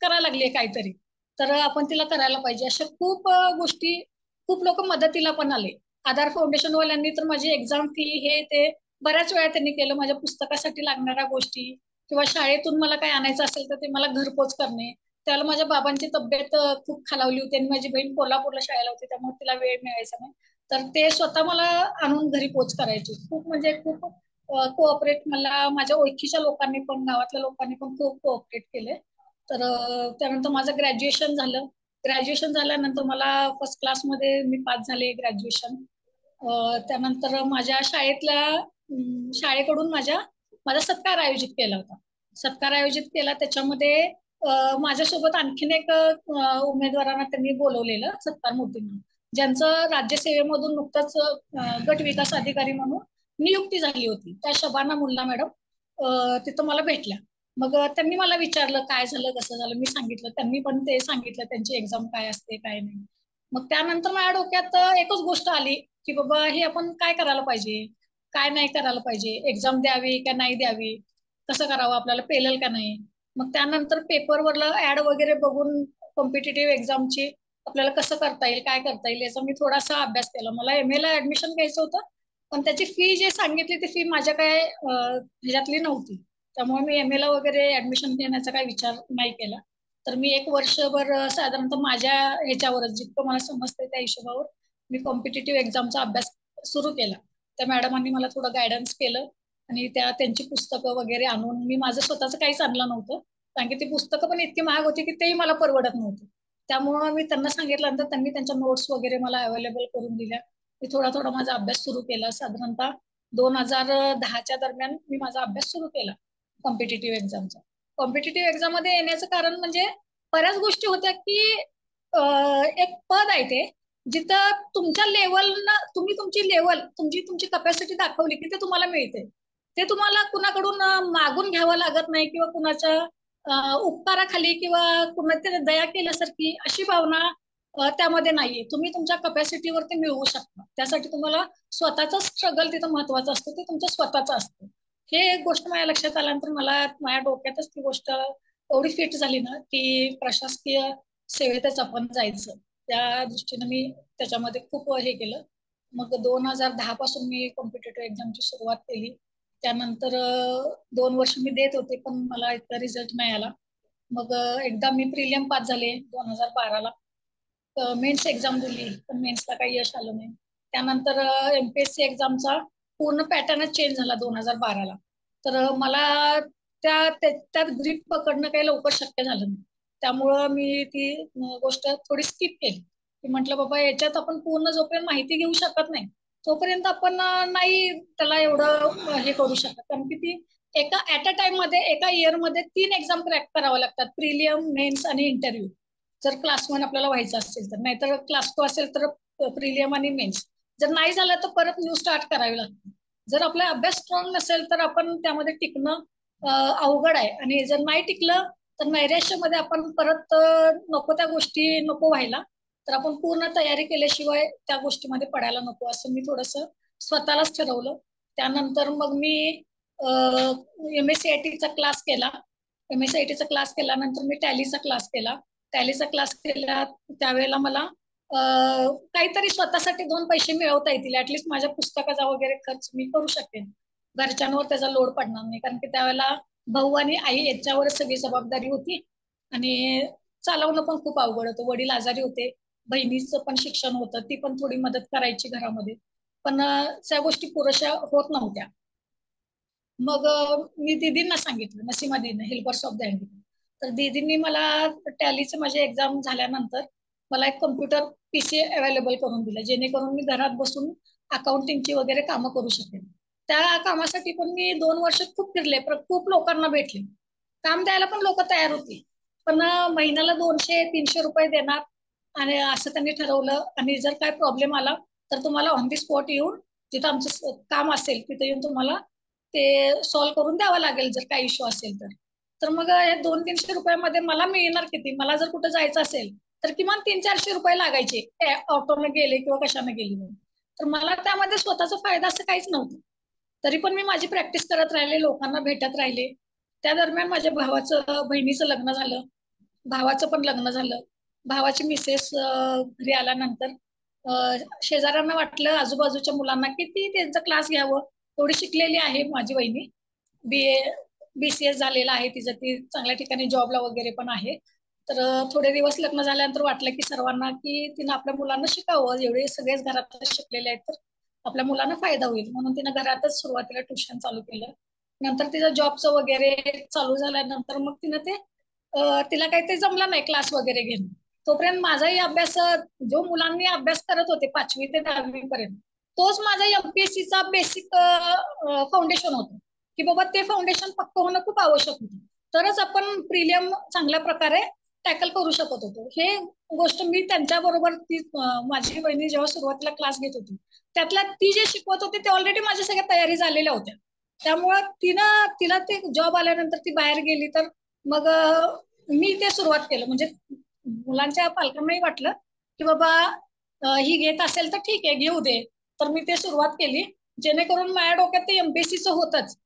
[SPEAKER 1] करायला लागली काहीतरी, तर आपण तिला करायला पाहिजे. अशा खूप गोष्टी, खूप लोक मदतीला पण आले. आधार फाउंडेशन वाल्यांनी तर माझी एक्झाम फी हे ते बऱ्याच वेळा त्यांनी केलं. माझ्या पुस्तकासाठी लागणाऱ्या गोष्टी किंवा शाळेतून मला काय आणायचं असेल तर ते मला घरपोच करणे. त्याला माझ्या बाबांची तब्येत खूप खालावली होती आणि माझी बहीण कोल्हापूरला शाळेला होती, त्यामुळे तिला वेळ मिळायचा नाही. तर ते स्वतः मला आणून घरी पोच करायचे. खूप म्हणजे खूप कोऑपरेट मला माझ्या ओळखीच्या लोकांनी पण, गावातल्या लोकांनी पण खूप कोऑपरेट केले. तर त्यानंतर माझं ग्रॅज्युएशन झालं. ग्रॅज्युएशन झाल्यानंतर मला फर्स्ट क्लासमध्ये मी पास झाले ग्रॅज्युएशन. त्यानंतर माझ्या शाळेकडून माझा सत्कार आयोजित केला होता. सत्कार आयोजित केला, त्याच्यामध्ये माझ्यासोबत आणखीन एक उमेदवारांना त्यांनी बोलवलेलं सत्कार मूर्ती म्हणून, ज्यांचं राज्यसेवेमधून नुकतंच गट विकास अधिकारी म्हणून नियुक्ती झाली होती. त्या शबाना मुल्ला मॅडम तिथं मला भेटल्या. मग त्यांनी मला विचारलं काय झालं, कसं झालं. मी सांगितलं, त्यांनी पण ते सांगितलं त्यांची एक्झाम काय असते काय नाही. मग त्यानंतर माझ्या डोक्यात एकच गोष्ट आली की बाबा हे आपण काय करायला पाहिजे, काय नाही करायला पाहिजे, एक्झाम द्यावी का नाही द्यावी, कसं करावं, आपल्याला पेलेल का नाही. मग त्यानंतर पेपरवरला ऍड वगैरे बघून कॉम्पिटिटिव्ह एक्झामची आपल्याला कसं करता येईल, काय करता येईल याचा मी थोडासा अभ्यास केला. मला MA ला ऍडमिशन घ्यायचं होतं, पण त्याची फी जे सांगितली ती फी माझ्या काय ह्याच्यातली नव्हती. त्यामुळे मी MA ला वगैरे ऍडमिशन घेण्याचा काही विचार नाही केला. तर मी एक वर्षभर साधारणतः माझ्या ह्याच्यावरच जितकं मला समजतंय त्या हिशोबावर मी कॉम्पिटिटिव्ह एक्झामचा अभ्यास सुरू केला. त्या मॅडमांनी मला थोडं गायडन्स केलं आणि त्यांची पुस्तकं वगैरे आणून, मी माझं स्वतःच काहीच आणलं नव्हतं कारण की ती पुस्तकं पण इतकी महाग होती की तेही मला परवडत नव्हतं. त्यामुळं मी त्यांना सांगितल्यानंतर त्यांनी त्यांच्या नोट्स वगैरे मला अवेलेबल करून दिल्या. मी थोडा थोडा माझा अभ्यास सुरू केला. साधारणतः 2010च्या दरम्यान मी माझा अभ्यास सुरू केला कॉम्पिटिटिव्ह एक्झामचा. कॉम्पिटिटिव्ह एक्झाम मध्ये येण्याचं कारण म्हणजे बऱ्याच गोष्टी होत्या की एक पद आहे ते, जिथं तुमच्या लेवलला तुम्ही तुमची कपॅसिटी दाखवली की ते तुम्हाला मिळते. ते तुम्हाला कुणाकडून मागून घ्यावं लागत नाही किंवा कुणाच्या उपकाराखाली किंवा कुणाची दया केल्यासारखी अशी भावना त्यामध्ये नाहीये. तुम्ही तुमच्या कपॅसिटीवरती मिळवू शकता. त्यासाठी तुम्हाला स्वतःचा स्ट्रगल तिथं महत्वाचं असतं, ते तुमचं स्वतःचं असतं. हे एक गोष्ट माझ्या लक्षात आल्यानंतर मला माझ्या डोक्यातच ती गोष्ट एवढी फिट झाली ना की प्रशासकीय सेवेतच आपण जायचं. त्या दृष्टीने मी त्याच्यामध्ये खूप हे केलं. मग 2010 पासून मी कॉम्पिटिटिव्ह एक्झामची सुरुवात केली. त्यानंतर 2 वर्ष मी देत होते पण मला इतका रिझल्ट नाही आला. मग एकदा मी प्रिलियम पास झाले 2012ला. मेन्स एक्झाम दिली पण मेन्सला काही यश आलं नाही. त्यानंतर MPSC एक्झामचा पूर्ण पॅटर्नच चेंज झाला 2012ला. तर मला त्यात ग्रीप पकडणं काही लवकर शक्य झालं नाही. त्यामुळं मी ती गोष्ट थोडी स्किप केली. की म्हटलं बाबा याच्यात आपण पूर्ण जोपर्यंत माहिती घेऊ शकत नाही तोपर्यंत आपण नाही त्याला एवढं हे करू शकत. कारण की ती एका ऍट अ टाइम मध्ये एका इयर मध्ये 3 एक्झाम क्रॅक करावं लागतात, प्रिलियम, मेन्स आणि इंटरव्ह्यू. जर क्लास 1 आपल्याला व्हायचं असेल तर, नाहीतर क्लास 2 असेल तर प्रिलियम आणि मेन्स. जर नाही झालं तर परत न्यू स्टार्ट करावी लागते. जर आपला अभ्यास स्ट्रॉंग नसेल तर आपण त्यामध्ये टिकणं अवघड आहे. आणि जर नाही टिकलं तर नैराश्यामध्ये आपण परत नको त्या गोष्टी नको व्हायला, तर आपण पूर्ण तयारी केल्याशिवाय त्या गोष्टीमध्ये पडायला नको असं मी थोडंसं स्वतःलाच ठरवलं. त्यानंतर मग मी MSCITचा क्लास केला. MSCITचा क्लास केल्यानंतर मी टॅलीचा क्लास केला. टॅलीचा क्लास केला त्यावेळेला मला काहीतरी स्वतःसाठी 2 पैसे मिळवता येतील. ऍटलिस्ट माझ्या पुस्तकाचा वगैरे खर्च मी करू शकेन. घरच्यांवर त्याचा लोड पडणार नाही. कारण की त्यावेळेला भाऊ आणि आई याच्यावरच सगळी जबाबदारी होती आणि चालवणं पण खूप अवघड होतं. वडील आजारी होते, बहिणीचं पण शिक्षण होतं, ती पण थोडी मदत करायची घरामध्ये, पण त्या गोष्टी पुरेशा होत नव्हत्या. मग मी दीदींना सांगितलं, नसीमा दीदींना, हेल्पर्स ऑफ द हँडीकॅप. तर दीदींनी मला टॅलीचं माझी एक्झाम झाल्यानंतर मला एक कम्प्युटर PC अवेलेबल करून दिलं, जेणेकरून मी घरात बसून अकाउंटिंगची वगैरे कामं करू शकेन. त्या कामासाठी पण मी 2 वर्ष खूप फिरले, खूप लोकांना भेटले. काम द्यायला पण लोक तयार होती. पण महिन्याला 200-300 रुपये देणार आणि असं त्यांनी ठरवलं. आणि जर काय प्रॉब्लेम आला तर तुम्हाला ऑन दी स्पॉट येऊन जिथं आमचं काम असेल तिथे येऊन तुम्हाला ते सॉल्व्ह करून द्यावं लागेल जर काही इश्यू असेल तर. तर मग हे 200-300 रुपयामध्ये मला मिळणार किती? मला जर कुठं जायचं असेल तर किमान 300-400 रुपये लागायचे, ऑटोने गेले किंवा कशाने गेले म्हणून. तर मला त्यामध्ये स्वतःचा फायदा असं काहीच नव्हतं. तरी पण मी माझी प्रॅक्टिस करत राहिले, लोकांना भेटत राहिले. त्या दरम्यान माझ्या बहिणीचं लग्न झालं, भावाचं पण लग्न झालं. भावाची मिसेस घरी आल्यानंतर शेजाऱ्यांना वाटलं, आजूबाजूच्या मुलांना, की ती त्यांचा क्लास घ्यावं. थोडी शिकलेली आहे माझी वहिनी, BCS झालेला आहे तिचं, ती चांगल्या ठिकाणी जॉबला वगैरे पण आहे. तर थोडे दिवस लग्न झाल्यानंतर वाटलं की सर्वांना की तिनं आपल्या मुलांना शिकावं, एवढे सगळेच घरात शिकलेले आहेत तर आपल्या मुलांना फायदा होईल म्हणून तिनं घरातच सुरुवातीला ट्युशन चालू केलं. नंतर तिचं जॉबचं वगैरे चालू झाल्यानंतर मग तिनं ते तिला काही ते जमलं नाही क्लास वगैरे घेणं. तोपर्यंत माझाही अभ्यास, जो मुलांनी अभ्यास करत होते 5वी ते 10वी पर्यंत, तोच माझा MPSCचा बेसिक फाउंडेशन होतं. की बाबा ते फाउंडेशन पक्क होणं खूप आवश्यक होतं. तरच आपण प्रिलियम चांगल्या प्रकारे टॅकल करू शकत होतो. हे गोष्ट मी त्यांच्या बरोबर माझी बहिणी जेव्हा सुरुवातीला क्लास घेत होती, त्यातल्या ती जे शिकवत होती ते ऑलरेडी माझ्या सगळ्या तयारी झालेल्या होत्या. त्यामुळं तिला ते जॉब आल्यानंतर ती बाहेर गेली तर मग मी ते सुरुवात केलं. म्हणजे मुलांच्या पालकांनाही वाटलं की बाबा ही घेत असेल तर ठीक आहे, घेऊ दे. तर मी ते सुरुवात केली, जेणेकरून माझ्या डोक्यात ते MPSCचं होतच.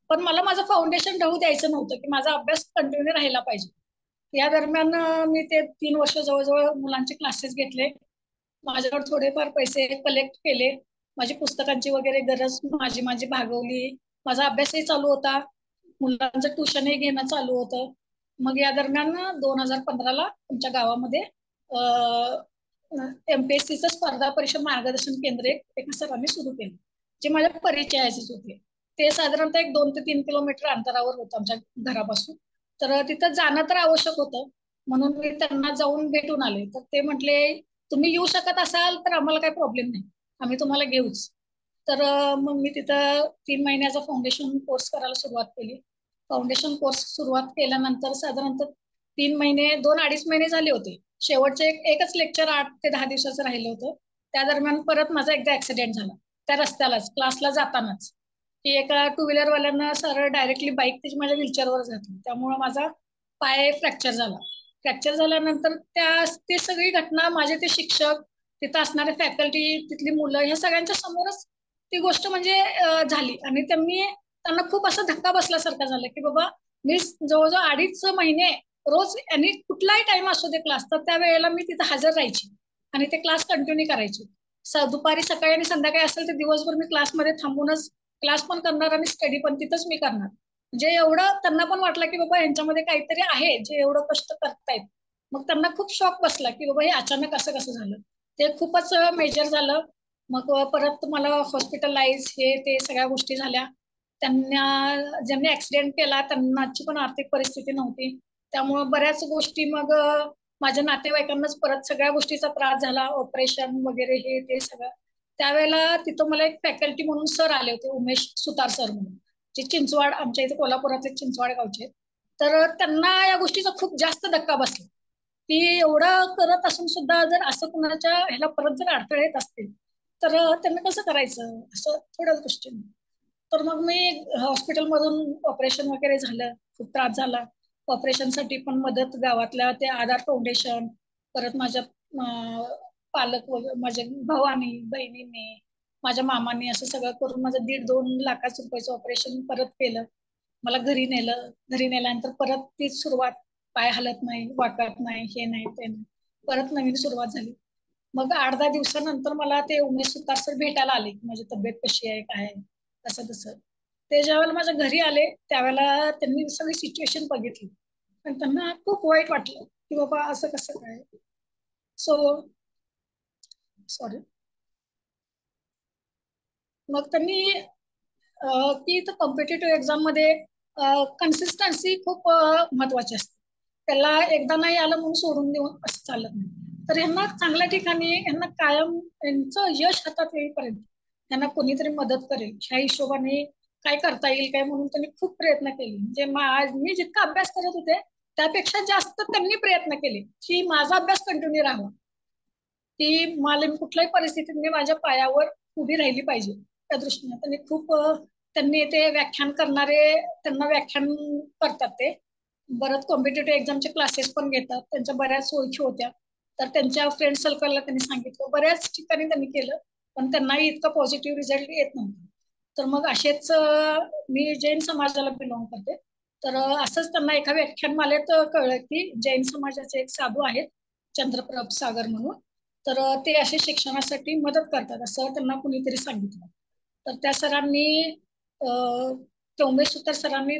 [SPEAKER 1] पण मला माझं फाउंडेशन राहू द्यायचं नव्हतं, की माझा अभ्यास कंटिन्यू राहिला पाहिजे. या दरम्यान मी ते 3 वर्ष जवळजवळ मुलांचे क्लासेस घेतले. माझ्याकडे थोडेफार पैसे कलेक्ट केले. माझी पुस्तकांची वगैरे गरज माझी भागवली. माझा अभ्यासही चालू होता, मुलांचं ट्युशनही घेणं चालू होतं. मग या दरम्यान 2015ला आमच्या गावामध्ये MPSCचं स्पर्धा परीक्षा मार्गदर्शन केंद्र एका सरांनी सुरू केलं, जे माझ्या परिचयाचेच होते. ते साधारणतः 1 2 ते 3 किलोमीटर अंतरावर होतं आमच्या घरापासून. तर तिथं जाणं तर आवश्यक होतं, म्हणून मी त्यांना जाऊन भेटून आले. तर ते म्हटले, तुम्ही येऊ शकत असाल तर आम्हाला काही प्रॉब्लेम नाही, आम्ही तुम्हाला घेऊच. तर मग मी तिथं 3 महिन्याचा फाउंडेशन कोर्स करायला सुरुवात केली. फाउंडेशन कोर्स सुरुवात केल्यानंतर साधारणतः 3 महिने, 2-2.5 महिने झाले होते. शेवटचे एकच लेक्चर 8 ते 10 दिवसाचं राहिलं होतं. त्या दरम्यान परत माझा एकदा ऍक्सिडेंट झाला, त्या रस्त्यालाच क्लासला जातानाच. की एका 2 व्हीलरवाल्यानं सरळ डायरेक्टली बाईक त्याची माझ्या व्हीलचेअरवर घातली. त्यामुळे माझा पाय फ्रॅक्चर झाला. फ्रॅक्चर झाल्यानंतर ते सगळी घटना, माझे ते शिक्षक, तिथं असणारे फॅकल्टी, तिथली मुलं, ह्या सगळ्यांच्या समोरच ती गोष्ट म्हणजे झाली. आणि त्यांना खूप असा धक्का बसल्यासारखा झाला की बाबा मी जवळजवळ 2.5 महिने रोज आणि कुठलाही टाइम असू दे क्लास, तर त्या वेळेला मी तिथं हजर राहायची आणि ते क्लास कंटिन्यू करायचे. दुपारी, सकाळी आणि संध्याकाळी असेल तर दिवसभर मी क्लासमध्ये थांबूनच क्लास पण करणार आणि स्टडी पण तिथंच मी करणार. म्हणजे एवढं त्यांना पण वाटलं की बाबा यांच्यामध्ये काहीतरी आहे, जे एवढं कष्ट करतायत. मग त्यांना खूप शॉक बसला की बाबा हे अचानक असं कसं झालं. ते खूपच मेजर झालं. मग परत मला हॉस्पिटलाइज, हे ते सगळ्या गोष्टी झाल्या. ज्यांनी ऍक्सिडेंट केला त्यांनाची पण आर्थिक परिस्थिती नव्हती. त्यामुळे बऱ्याच गोष्टी मग माझ्या नातेवाईकांनाच परत सगळ्या गोष्टीचा त्रास झाला, ऑपरेशन वगैरे हे ते सगळं. त्यावेळेला तिथं मला एक फॅकल्टी म्हणून सर आले होते, उमेश सुतार सर म्हणून, जे चिंचवाड, आमच्या इथे कोल्हापुरातले चिंचवाड गावचे. तर त्यांना या गोष्टीचा खूप जास्त धक्का बसला की एवढं करत असून सुद्धा जर असं कुणाच्या ह्याला परत जर अडथळे येत असतील तर त्यांना कसं करायचं, असं थोड्या गोष्टी. तर मग मी हॉस्पिटलमधून ऑपरेशन वगैरे झालं, खूप त्रास झाला. ऑपरेशनसाठी पण मदत गावातल्या ते आधार फाउंडेशन, परत माझ्या पालक वगैरे, माझ्या भावानी, बहिणींनी, माझ्या मामांनी असं सगळं करून माझं 1.5-2 लाखाचं रुपयाचं ऑपरेशन परत केलं. मला घरी नेलं. घरी नेल्यानंतर परत तीच सुरुवात, पाय हलत नाही, वाकत नाही, हे नाही ते नाही, परत नवीन सुरुवात झाली. मग 8-10 दिवसानंतर मला ते उमेश सुतार सर भेटायला आले की माझी तब्येत कशी आहे, काय आहे, असं तसं. ते ज्यावेळेला माझ्या घरी आले त्यावेळेला त्यांनी सगळी सिच्युएशन बघितली आणि त्यांना खूप वाईट वाटलं की बाबा असं कसं काय. So sorry. मग त्यांनी की कॉम्पिटेटिव्ह एक्झाम मध्ये कन्सिस्टन्सी खूप महत्वाची असते. त्याला एकदा नाही आलं म्हणून सोडून देऊन असं चालत नाही. तर ह्यांना चांगल्या ठिकाणी, ह्यांना कायम यांचं यश हातात येईपर्यंत त्यांना कोणीतरी मदत करेल ह्या हिशोबाने काय करता येईल काय म्हणून त्यांनी खूप प्रयत्न केले. म्हणजे मी जितका अभ्यास करत होते त्यापेक्षा जास्त त्यांनी प्रयत्न केले की माझा अभ्यास कंटिन्यू राहावा, की मला कुठल्याही परिस्थितीत मी माझ्या पायावर उभी राहिली पाहिजे. त्या दृष्टीने त्यांनी ते व्याख्यान करणारे, त्यांना व्याख्यान करतात ते. बरंच कॉम्पिटेटिव्ह एक्झामचे क्लासेस पण घेतात. त्यांच्या बऱ्याच ओळखी होत्या, तर त्यांच्या फ्रेंड सर्कलला त्यांनी सांगितलं. बऱ्याच ठिकाणी त्यांनी केलं, पण त्यांनाही इतका पॉझिटिव्ह रिझल्ट येत नव्हता. तर मग असेच मी जैन समाजाला बिलॉंग करते. तर असंच त्यांना एका व्याख्यानमालेत कळलं की जैन समाजाचे एक साधू आहेत, चंद्रप्रभ सागर म्हणून. तर ते असे शिक्षणासाठी मदत करतात असं त्यांना कुणीतरी सांगितलं. तर त्या सरांनी ते उमेश सुतार सरांनी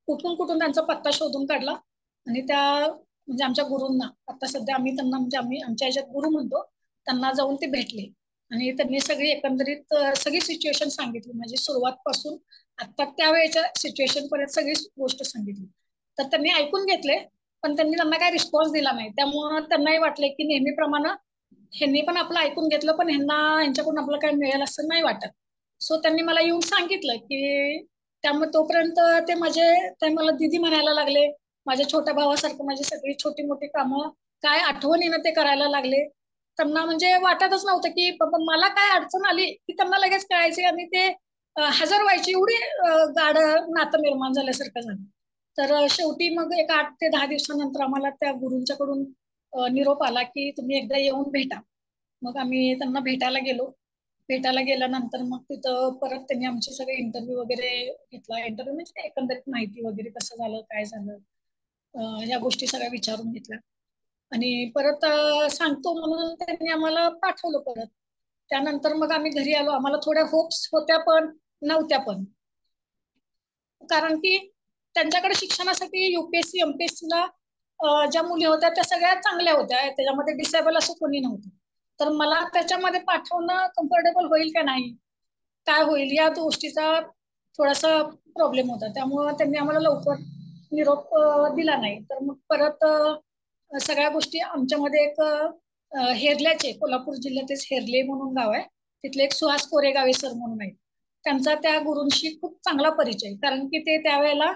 [SPEAKER 1] कुठून त्यांचा पत्ता शोधून काढला आणि म्हणजे आमच्या गुरूंना, आता सध्या आम्ही त्यांना म्हणजे आमच्या ह्याच्यात गुरु म्हणतो, त्यांना जाऊन ते भेटले आणि त्यांनी सगळी एकंदरीत सगळी सिच्युएशन सांगितली, म्हणजे सुरुवातपासून आता त्यावेळेच्या सिच्युएशन पर्यंत सगळी गोष्ट सांगितली. तर त्यांनी ऐकून घेतले, पण त्यांना काही रिस्पॉन्स दिला नाही. त्यामुळे त्यांनाही वाटले की नेहमीप्रमाणे ह्यांनी पण आपलं ऐकून घेतलं, पण ह्यांच्याकडून आपलं काही मिळेल असं नाही वाटत. सो त्यांनी मला येऊन सांगितलं की, त्यामुळे तोपर्यंत ते मला दीदी म्हणायला लागले. माझ्या छोट्या भावासारखं माझी सगळी छोटी मोठी कामं काय आठवणीनं ते करायला लागले. त्यांना म्हणजे वाटतच नव्हतं की बाबा मला काय अडचण आली की त्यांना लगेच कळायचे आणि ते हजर व्हायची, एवढी गाढ नातं निर्माण झाल्यासारखं झालं. तर शेवटी मग एक 8 ते 10 दिवसानंतर आम्हाला त्या गुरूंच्याकडून निरोप आला की तुम्ही एकदा येऊन भेटा. मग आम्ही त्यांना भेटायला गेलो. भेटायला गेल्यानंतर मग तिथं परत त्यांनी आमचे सगळे इंटरव्ह्यू वगैरे घेतला. इंटरव्ह्यू म्हणजे एकंदरीत माहिती वगैरे कसं झालं, काय झालं, या गोष्टी सगळ्या विचारून घेतल्या आणि परत सांगतो म्हणून त्यांनी आम्हाला पाठवलं परत. त्यानंतर मग आम्ही घरी आलो. आम्हाला थोड्या होप्स होत्या पण नव्हत्या पण, कारण की त्यांच्याकडे शिक्षणासाठी UPSC MPSC ला ज्या मुली होत्या त्या सगळ्या चांगल्या होत्या, त्याच्यामध्ये डिसेबल असं कोणी नव्हतं. तर मला त्याच्यामध्ये पाठवणं कम्फर्टेबल होईल का नाही, काय होईल या गोष्टीचा थोडासा प्रॉब्लेम होता. त्यामुळं त्यांनी आम्हाला लवकर निरोप दिला नाही. तर मग परत सगळ्या गोष्टी आमच्यामध्ये एक हेरल्याचे, कोल्हापूर जिल्ह्यातच हेरले म्हणून गाव आहे, तिथले एक सुहास कोरेगावे सर म्हणून आहेत. त्यांचा त्या गुरूंशी खूप चांगला परिचय, कारण की ते त्यावेळेला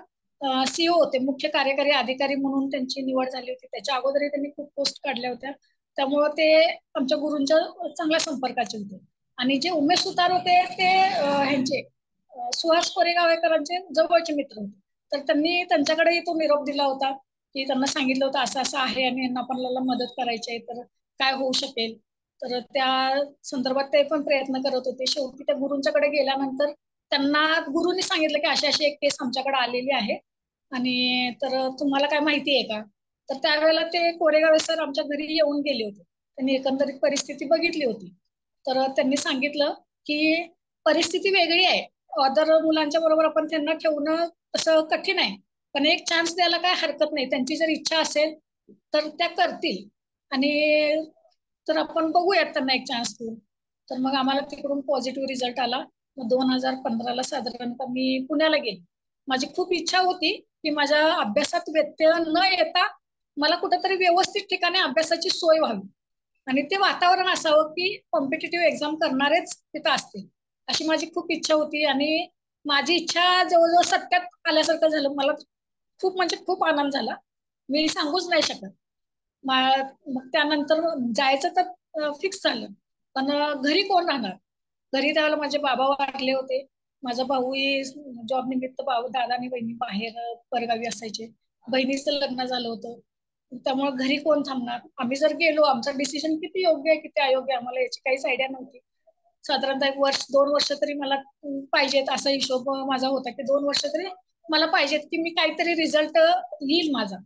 [SPEAKER 1] CEO होते, मुख्य कार्यकारी अधिकारी म्हणून त्यांची निवड झाली होती. त्याच्या अगोदरही त्यांनी खूप पोस्ट काढल्या होत्या. त्यामुळे ते आमच्या गुरूंच्या चांगल्या संपर्काचे होते. आणि जे उमेश सुतार होते ते ह्यांचे सुहास कोरेगावेकरांचे जवळचे मित्र होते. तर त्यांनी त्यांच्याकडेही तो निरोप दिला होता की त्यांना सांगितलं होतं असं असं आहे आणि यांना आपल्याला मदत करायची आहे, तर काय होऊ शकेल. तर त्या संदर्भात ते पण प्रयत्न करत होते. शेवटी त्या गुरूंच्याकडे गेल्यानंतर त्यांना गुरूंनी सांगितलं की अशी एक केस आमच्याकडे आलेली आहे आणि तर तुम्हाला काय माहिती आहे का. तर त्यावेळेला ते कोरेगावे सर आमच्या घरी येऊन गेले होते. त्यांनी एकंदरीत परिस्थिती बघितली होती. तर त्यांनी सांगितलं की परिस्थिती वेगळी आहे, अदर मुलांच्या बरोबर आपण त्यांना ठेवणं तसं कठीण आहे, पण एक चान्स द्यायला काय हरकत नाही. त्यांची जर इच्छा असेल तर त्या करतील आणि तर आपण बघूयात त्यांना एक चान्स देऊ. तर मग आम्हाला तिकडून पॉझिटिव्ह रिझल्ट आला. मग 2015ला साधारणतः मी पुण्याला गेले. माझी खूप इच्छा होती की माझ्या अभ्यासात व्यत्यय न येता मला कुठेतरी व्यवस्थित ठिकाणी अभ्यासाची सोय व्हावी आणि ते वातावरण असावं की कॉम्पिटेटिव्ह एक्झाम करणारेच तिथं असतील, अशी माझी खूप इच्छा होती. आणि माझी इच्छा जवळजवळ सत्यात आल्यासारखं झालं. मला खूप म्हणजे खूप आनंद झाला, मी सांगूच नाही शकत. मग त्यानंतर जायचं तर फिक्स झालं, पण घरी कोण राहणार. घरी त्यावेळेला माझे बाबा वारले होते. माझा भाऊही जॉब निमित्त दादा आणि बहिणी बाहेर परगावी असायचे. बहिणीचं लग्न झालं होतं, त्यामुळे घरी कोण थांबणार. आम्ही जर गेलो, आमचं डिसिजन किती योग्य आहे किती अयोग्य आहे आम्हाला याची काहीच आयडिया नव्हती. साधारणतः 1 वर्ष 2 वर्ष तरी मला पाहिजेत असा हिशोब माझा होता की 2 वर्ष तरी मला पाहिजेत की मी काहीतरी रिझल्ट येईल माझा.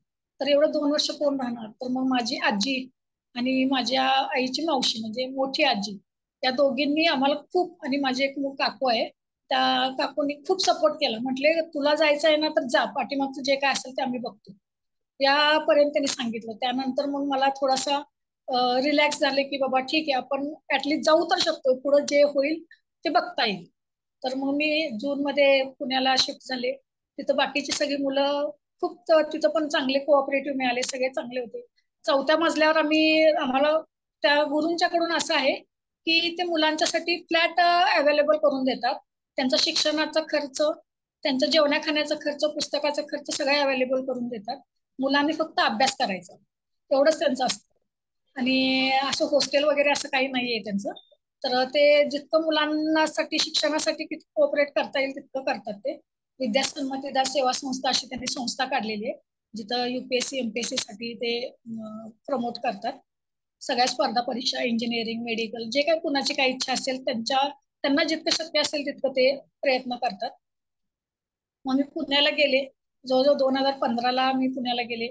[SPEAKER 1] तर एवढं 2 वर्ष कोण राहणार. तर मग माझी आजी आणि माझ्या आईची मावशी म्हणजे मोठी आजी, त्या दोघींनी आम्हाला खूप, आणि माझी एक काकू आहे, त्या काकूंनी खूप सपोर्ट केला. म्हटले तुला जायचं आहे ना तर जा, पाठीमागचं जे काय असेल ते आम्ही बघतो, यापर्यंत त्यांनी सांगितलं. त्यानंतर मग मला थोडासा रिलॅक्स झाले की बाबा ठीक आहे, आपण ऍटलीस्ट जाऊ तर शकतो, पुढे जे होईल ते बघता येईल. तर मग मी जून मध्ये पुण्याला शिफ्ट झाले. तिथं बाकीची सगळी मुलं खूप, तिथं पण चांगले कोऑपरेटिव्ह मिळाले, सगळे चांगले होते. 4थ्या मजल्यावर आम्हाला त्या गुरूंच्याकडून असं आहे की ते मुलांच्यासाठी फ्लॅट अवेलेबल करून देतात. त्यांचा शिक्षणाचा खर्च, त्यांचा जेवणा खाण्याचा खर्च, पुस्तकाचा खर्च सगळे अवेलेबल करून देतात. मुलांनी फक्त अभ्यास करायचा, एवढंच त्यांचं असतं. आणि असं हॉस्टेल वगैरे असं काही नाहीये त्यांचं. तर ते जितकं मुलांसाठी शिक्षणासाठी किती कोऑपरेट करता येईल तितकं करतात ते. विद्या सन्मतीदार सेवा संस्था अशी त्यांनी संस्था काढलेली आहे, जिथं UPSC MPSC साठी ते प्रमोट करतात. सगळ्या स्पर्धा परीक्षा, इंजिनिअरिंग, मेडिकल, जे काही कुणाची काही इच्छा असेल त्यांना जितकं शक्य असेल तितकं ते प्रयत्न करतात. मग मी पुण्याला गेले, जवळजवळ 2015ला मी पुण्याला गेले.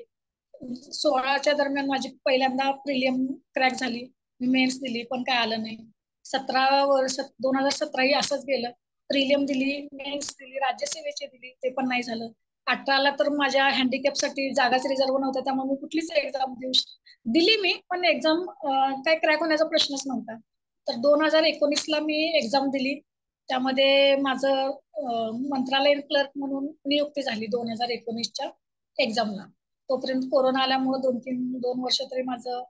[SPEAKER 1] 16च्या दरम्यान माझी पहिल्यांदा प्रिलियम क्रॅक झाली. मी मेन्स दिली पण काय आलं नाही. 2017 ही असंच गेलं. प्रिलियम दिली, मेन्स दिली, राज्यसेवेची दिली, ते पण नाही झालं. 18ला तर माझ्या हँडिकॅपसाठी जागाच रिझर्व नव्हत्या, त्यामुळे मी कुठलीच एक्झाम दिली मी, पण एक्झाम काय क्रॅक होण्याचा प्रश्नच नव्हता. तर 2019ला मी एक्झाम दिली. त्यामध्ये माझं मंत्रालयीन क्लर्क म्हणून नियुक्ती झाली 2019च्या एक्झामला. तोपर्यंत कोरोना आल्यामुळे 2 वर्ष तरी माझं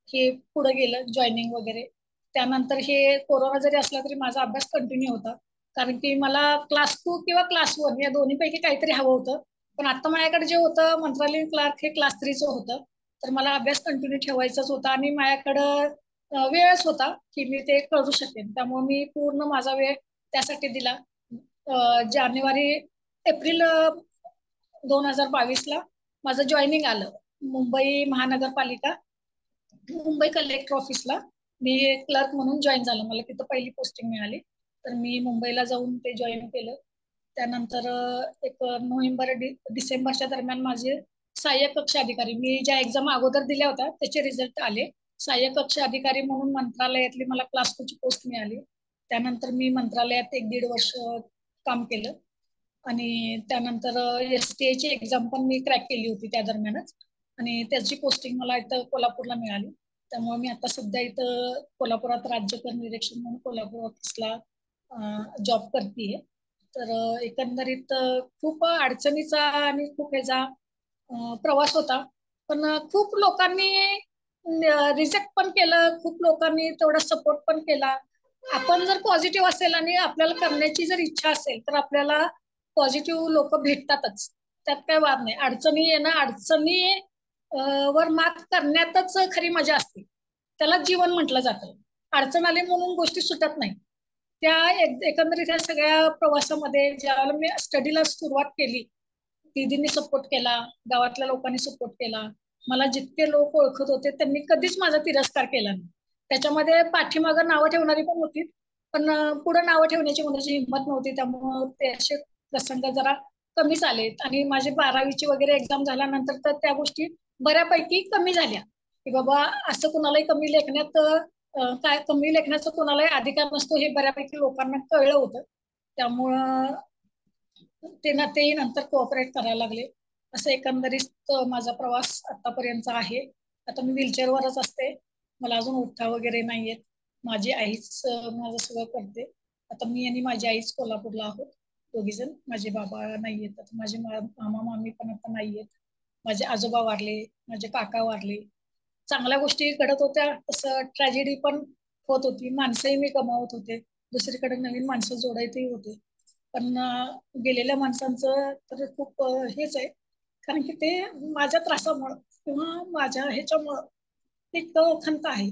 [SPEAKER 1] हे पुढे गेलं, जॉईनिंग वगैरे. त्यानंतर हे कोरोना जरी असला तरी माझा अभ्यास कंटिन्यू होता, कारण की मला क्लास 2 किंवा क्लास 1 या दोन्हीपैकी काहीतरी हवं होतं. पण आता माझ्याकडे जे होतं मंत्रालयीन क्लार्क हे क्लास 3चं होतं. तर मला अभ्यास कंटिन्यू ठेवायचाच होता आणि माझ्याकडं वेळच होता की मी ते करू शकेन. त्यामुळे मी पूर्ण माझा वेळ त्यासाठी दिला. जानेवारी एप्रिल 2022ला माझं जॉईनिंग आलं मुंबई महानगरपालिका, मुंबई कलेक्टर ऑफिसला. मी क्लर्क म्हणून जॉईन झालं, मला तिथं पहिली पोस्टिंग मिळाली. तर मी मुंबईला जाऊन ते जॉईन केलं. त्यानंतर एक डिसेंबरच्या दरम्यान माझे सहाय्यक कक्ष अधिकारी, मी ज्या एक्झाम अगोदर दिल्या होत्या त्याचे रिझल्ट आले. सहाय्यक कक्ष अधिकारी म्हणून मंत्रालयातली मला क्लास 2ची पोस्ट मिळाली. त्यानंतर मी मंत्रालयात 1-1.5 वर्ष काम केलं. आणि त्यानंतर STA ची एक्झाम पण मी क्रॅक केली होती त्या दरम्यानच, आणि त्याची पोस्टिंग मला इथं कोल्हापूरला मिळाली. त्यामुळे मी आता सध्या इथं कोल्हापुरात राज्य कर निरीक्षक म्हणून कोल्हापूर ऑफिसला जॉब करतेय. तर एकंदरीत खूप अडचणीचा आणि खूप ह्याचा प्रवास होता. पण खूप लोकांनी रिजेक्ट पण केलं, खूप लोकांनी तेवढा सपोर्ट पण केला. आपण जर पॉझिटिव्ह असेल आणि आपल्याला करण्याची जर इच्छा असेल तर आपल्याला पॉझिटिव्ह लोक भेटतातच, त्यात काय वाद नाही. अडचणी वर मात करण्यातच खरी मजा असते, त्याला जीवन म्हटलं जातं. अडचण आली म्हणून गोष्टी सुटत नाही. त्या एकंदरीत या सगळ्या प्रवासामध्ये ज्यावेळेला मी स्टडीला सुरुवात केली, दीदींनी सपोर्ट केला, गावातल्या लोकांनी सपोर्ट केला. मला जितके लोक ओळखत होते त्यांनी कधीच माझा तिरस्कार केला नाही. त्याच्यामध्ये पाठीमागं नावं ठेवणारी पण होती, पण पुढे नावं ठेवण्याची कोणाची हिंमत नव्हती. त्यामुळं ते असे प्रसंग जरा कमीच आलेत. आणि माझी 12वीची वगैरे एक्झाम झाल्यानंतर तर त्या गोष्टी बऱ्यापैकी कमी झाल्या, की बाबा असं कुणालाही काय कमी लेखण्याचा कुणालाही अधिकार नसतो हे बऱ्यापैकी लोकांना कळलं होतं. त्यामुळं तेही नंतर कोऑपरेट करायला लागले. असं एकंदरीत माझा प्रवास आतापर्यंत आहे. आता मी व्हीलचेअरवरच असते, मला अजून उठता वगैरे नाहीयेत. माझी आईच माझं सगळं करते. आता मी आणि माझी आईच कोल्हापूरला आहोत, दोघी जण. माझे बाबा नाहीयेत आता, माझे मामा मामी पण आता नाहीयेत. माझे आजोबा वारले, माझे काका वारले. चांगल्या गोष्टी घडत होत्या, तसं ट्रॅजेडी पण होत होती. माणसंही मी गमावत होते, दुसरीकडे नवीन माणसं जोडायचीही होते. पण गेलेल्या माणसांचं तर खूप हेच आहे, कारण की ते माझ्या त्रासामुळं किंवा माझ्या ह्याच्यामुळं एक खंत आहे.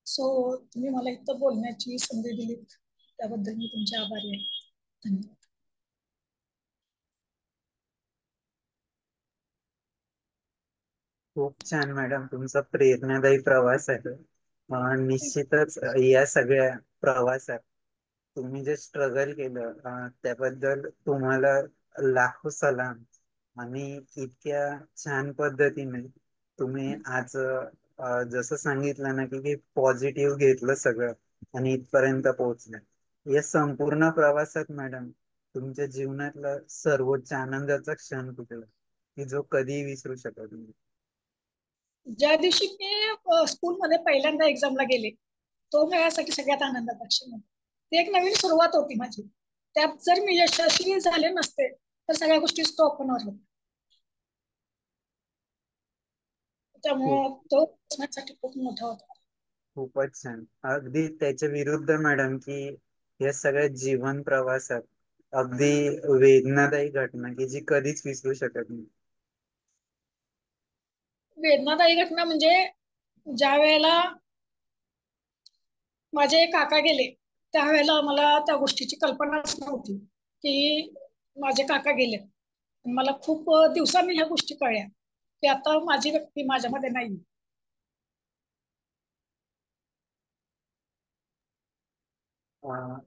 [SPEAKER 1] सो तुम्ही मला इथं बोलण्याची संधी दिलीत त्याबद्दल मी तुमचे आभारी आहे. धन्यवाद.
[SPEAKER 4] खूप छान मॅडम, तुमचा प्रेरणादायी प्रवास आहे. निश्चितच या सगळ्या प्रवासात तुम्ही जे स्ट्रगल केलं त्याबद्दल तुम्हाला लाखो सलाम. आणि इतक्या छान पद्धतीने तुम्ही आज जसं सांगितलं ना की पॉझिटिव्ह घेतलं सगळं आणि इथपर्यंत पोहोचलं. या संपूर्ण प्रवासात मॅडम तुमच्या जीवनातला सर्वोच्च आनंदाचा क्षण कुठला की जो कधीही विसरू शकत नाही?
[SPEAKER 1] ज्या दिवशी मी स्कूलमध्ये पहिल्यांदा एक्झामला गेले, तो माझ्यासाठी सगळ्यात आनंदाचा क्षण होता. ती एक नवीन सुरुवात होती माझी. त्यात जर मी यशस्वी झाले नसते तर सगळ्या गोष्टी स्टॉप होणार होत्या.
[SPEAKER 4] खूप
[SPEAKER 1] त्यामुळे तो माझ्यासाठी खूप मोठा होता.
[SPEAKER 4] खूपच छान. अगदी त्याच्या विरुद्ध मॅडम की या सगळ्या जीवन प्रवासात अगदी वेदनादायी घटना की जी कधीच विसरू शकत नाही.
[SPEAKER 1] वेदनादायी घटना म्हणजे ज्या वेळेला माझे काका गेले त्यावेळेला मला त्या गोष्टीची कल्पनाच नव्हती की माझे काका गेले. मला खूप दिवसांनी ह्या गोष्टी कळल्या की आता माझी व्यक्ती माझ्यामध्ये नाही.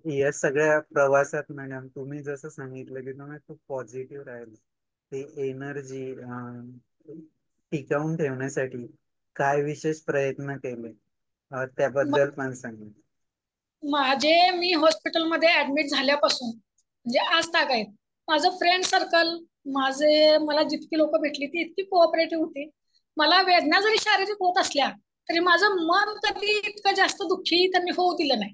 [SPEAKER 4] या सगळ्या प्रवासात मॅडम तुम्ही जसं सांगितलं की तुम्ही खूप पॉझिटिव्ह राहिले, ते एनर्जी टिकवून ठेवण्यासाठी काय विशेष प्रयत्न केले त्याबद्दल पण सांगा.
[SPEAKER 1] मी हॉस्पिटलमध्ये ऍडमिट झाल्यापासून म्हणजे आज ताग आहेत माझं फ्रेंड सर्कल, मला जितकी लोक भेटली ती इतकी कोऑपरेटिव्ह होती. मला वेदना जरी शारीरिक होत असल्या तरी माझं मन कधी इतकं जास्त दुःखी त्यांनी होऊ दिलं नाही.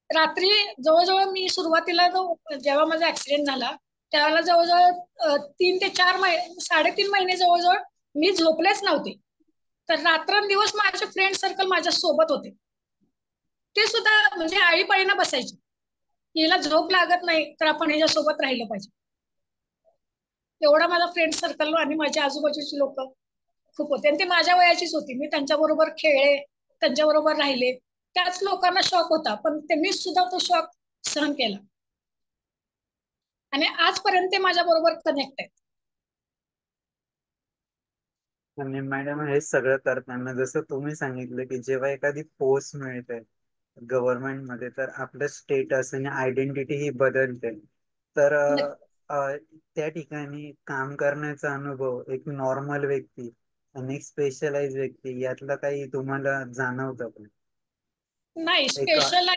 [SPEAKER 1] रात्री जवळजवळ मी सुरुवातीला जेव्हा माझा ऍक्सिडेंट झाला त्यावेळेला जवळजवळ 3 ते 4 महिने 3.5 महिने जवळजवळ मी झोपलेच नव्हते. तर रात्रंदिवस माझे फ्रेंड सर्कल माझ्या सोबत होते. ते सुद्धा म्हणजे आळीपाळीनं बसायचे. हिला झोप लागत नाही तर आपण ह्याच्यासोबत राहिलं पाहिजे. एवढा माझा फ्रेंड सर्कल आणि माझ्या आजूबाजूची लोक खूप होते आणि ते माझ्या वयाचीच होती. मी त्यांच्याबरोबर खेळले, त्यांच्याबरोबर राहिले. त्याच लोकांना शॉक होता पण त्यांनी सुद्धा तो शॉक सहन केला आणि आजपर्यंत ते माझ्या बरोबर कनेक्ट आहेत.
[SPEAKER 4] आणि मॅडम हे सगळं करताना जसं तुम्ही सांगितलं की जेव्हा एखादी पोस्ट मिळते गव्हर्नमेंट मध्ये तर आपलं स्टेटस आणि आयडेंटिटी ही बदलते. तर त्या ठिकाणी काम करण्याचा अनुभव एक नॉर्मल व्यक्ती आणि एक स्पेशलाइज व्यक्ती यातलं काही तुम्हाला जाणवतं का?
[SPEAKER 1] नाही
[SPEAKER 4] एक
[SPEAKER 1] स्पेशल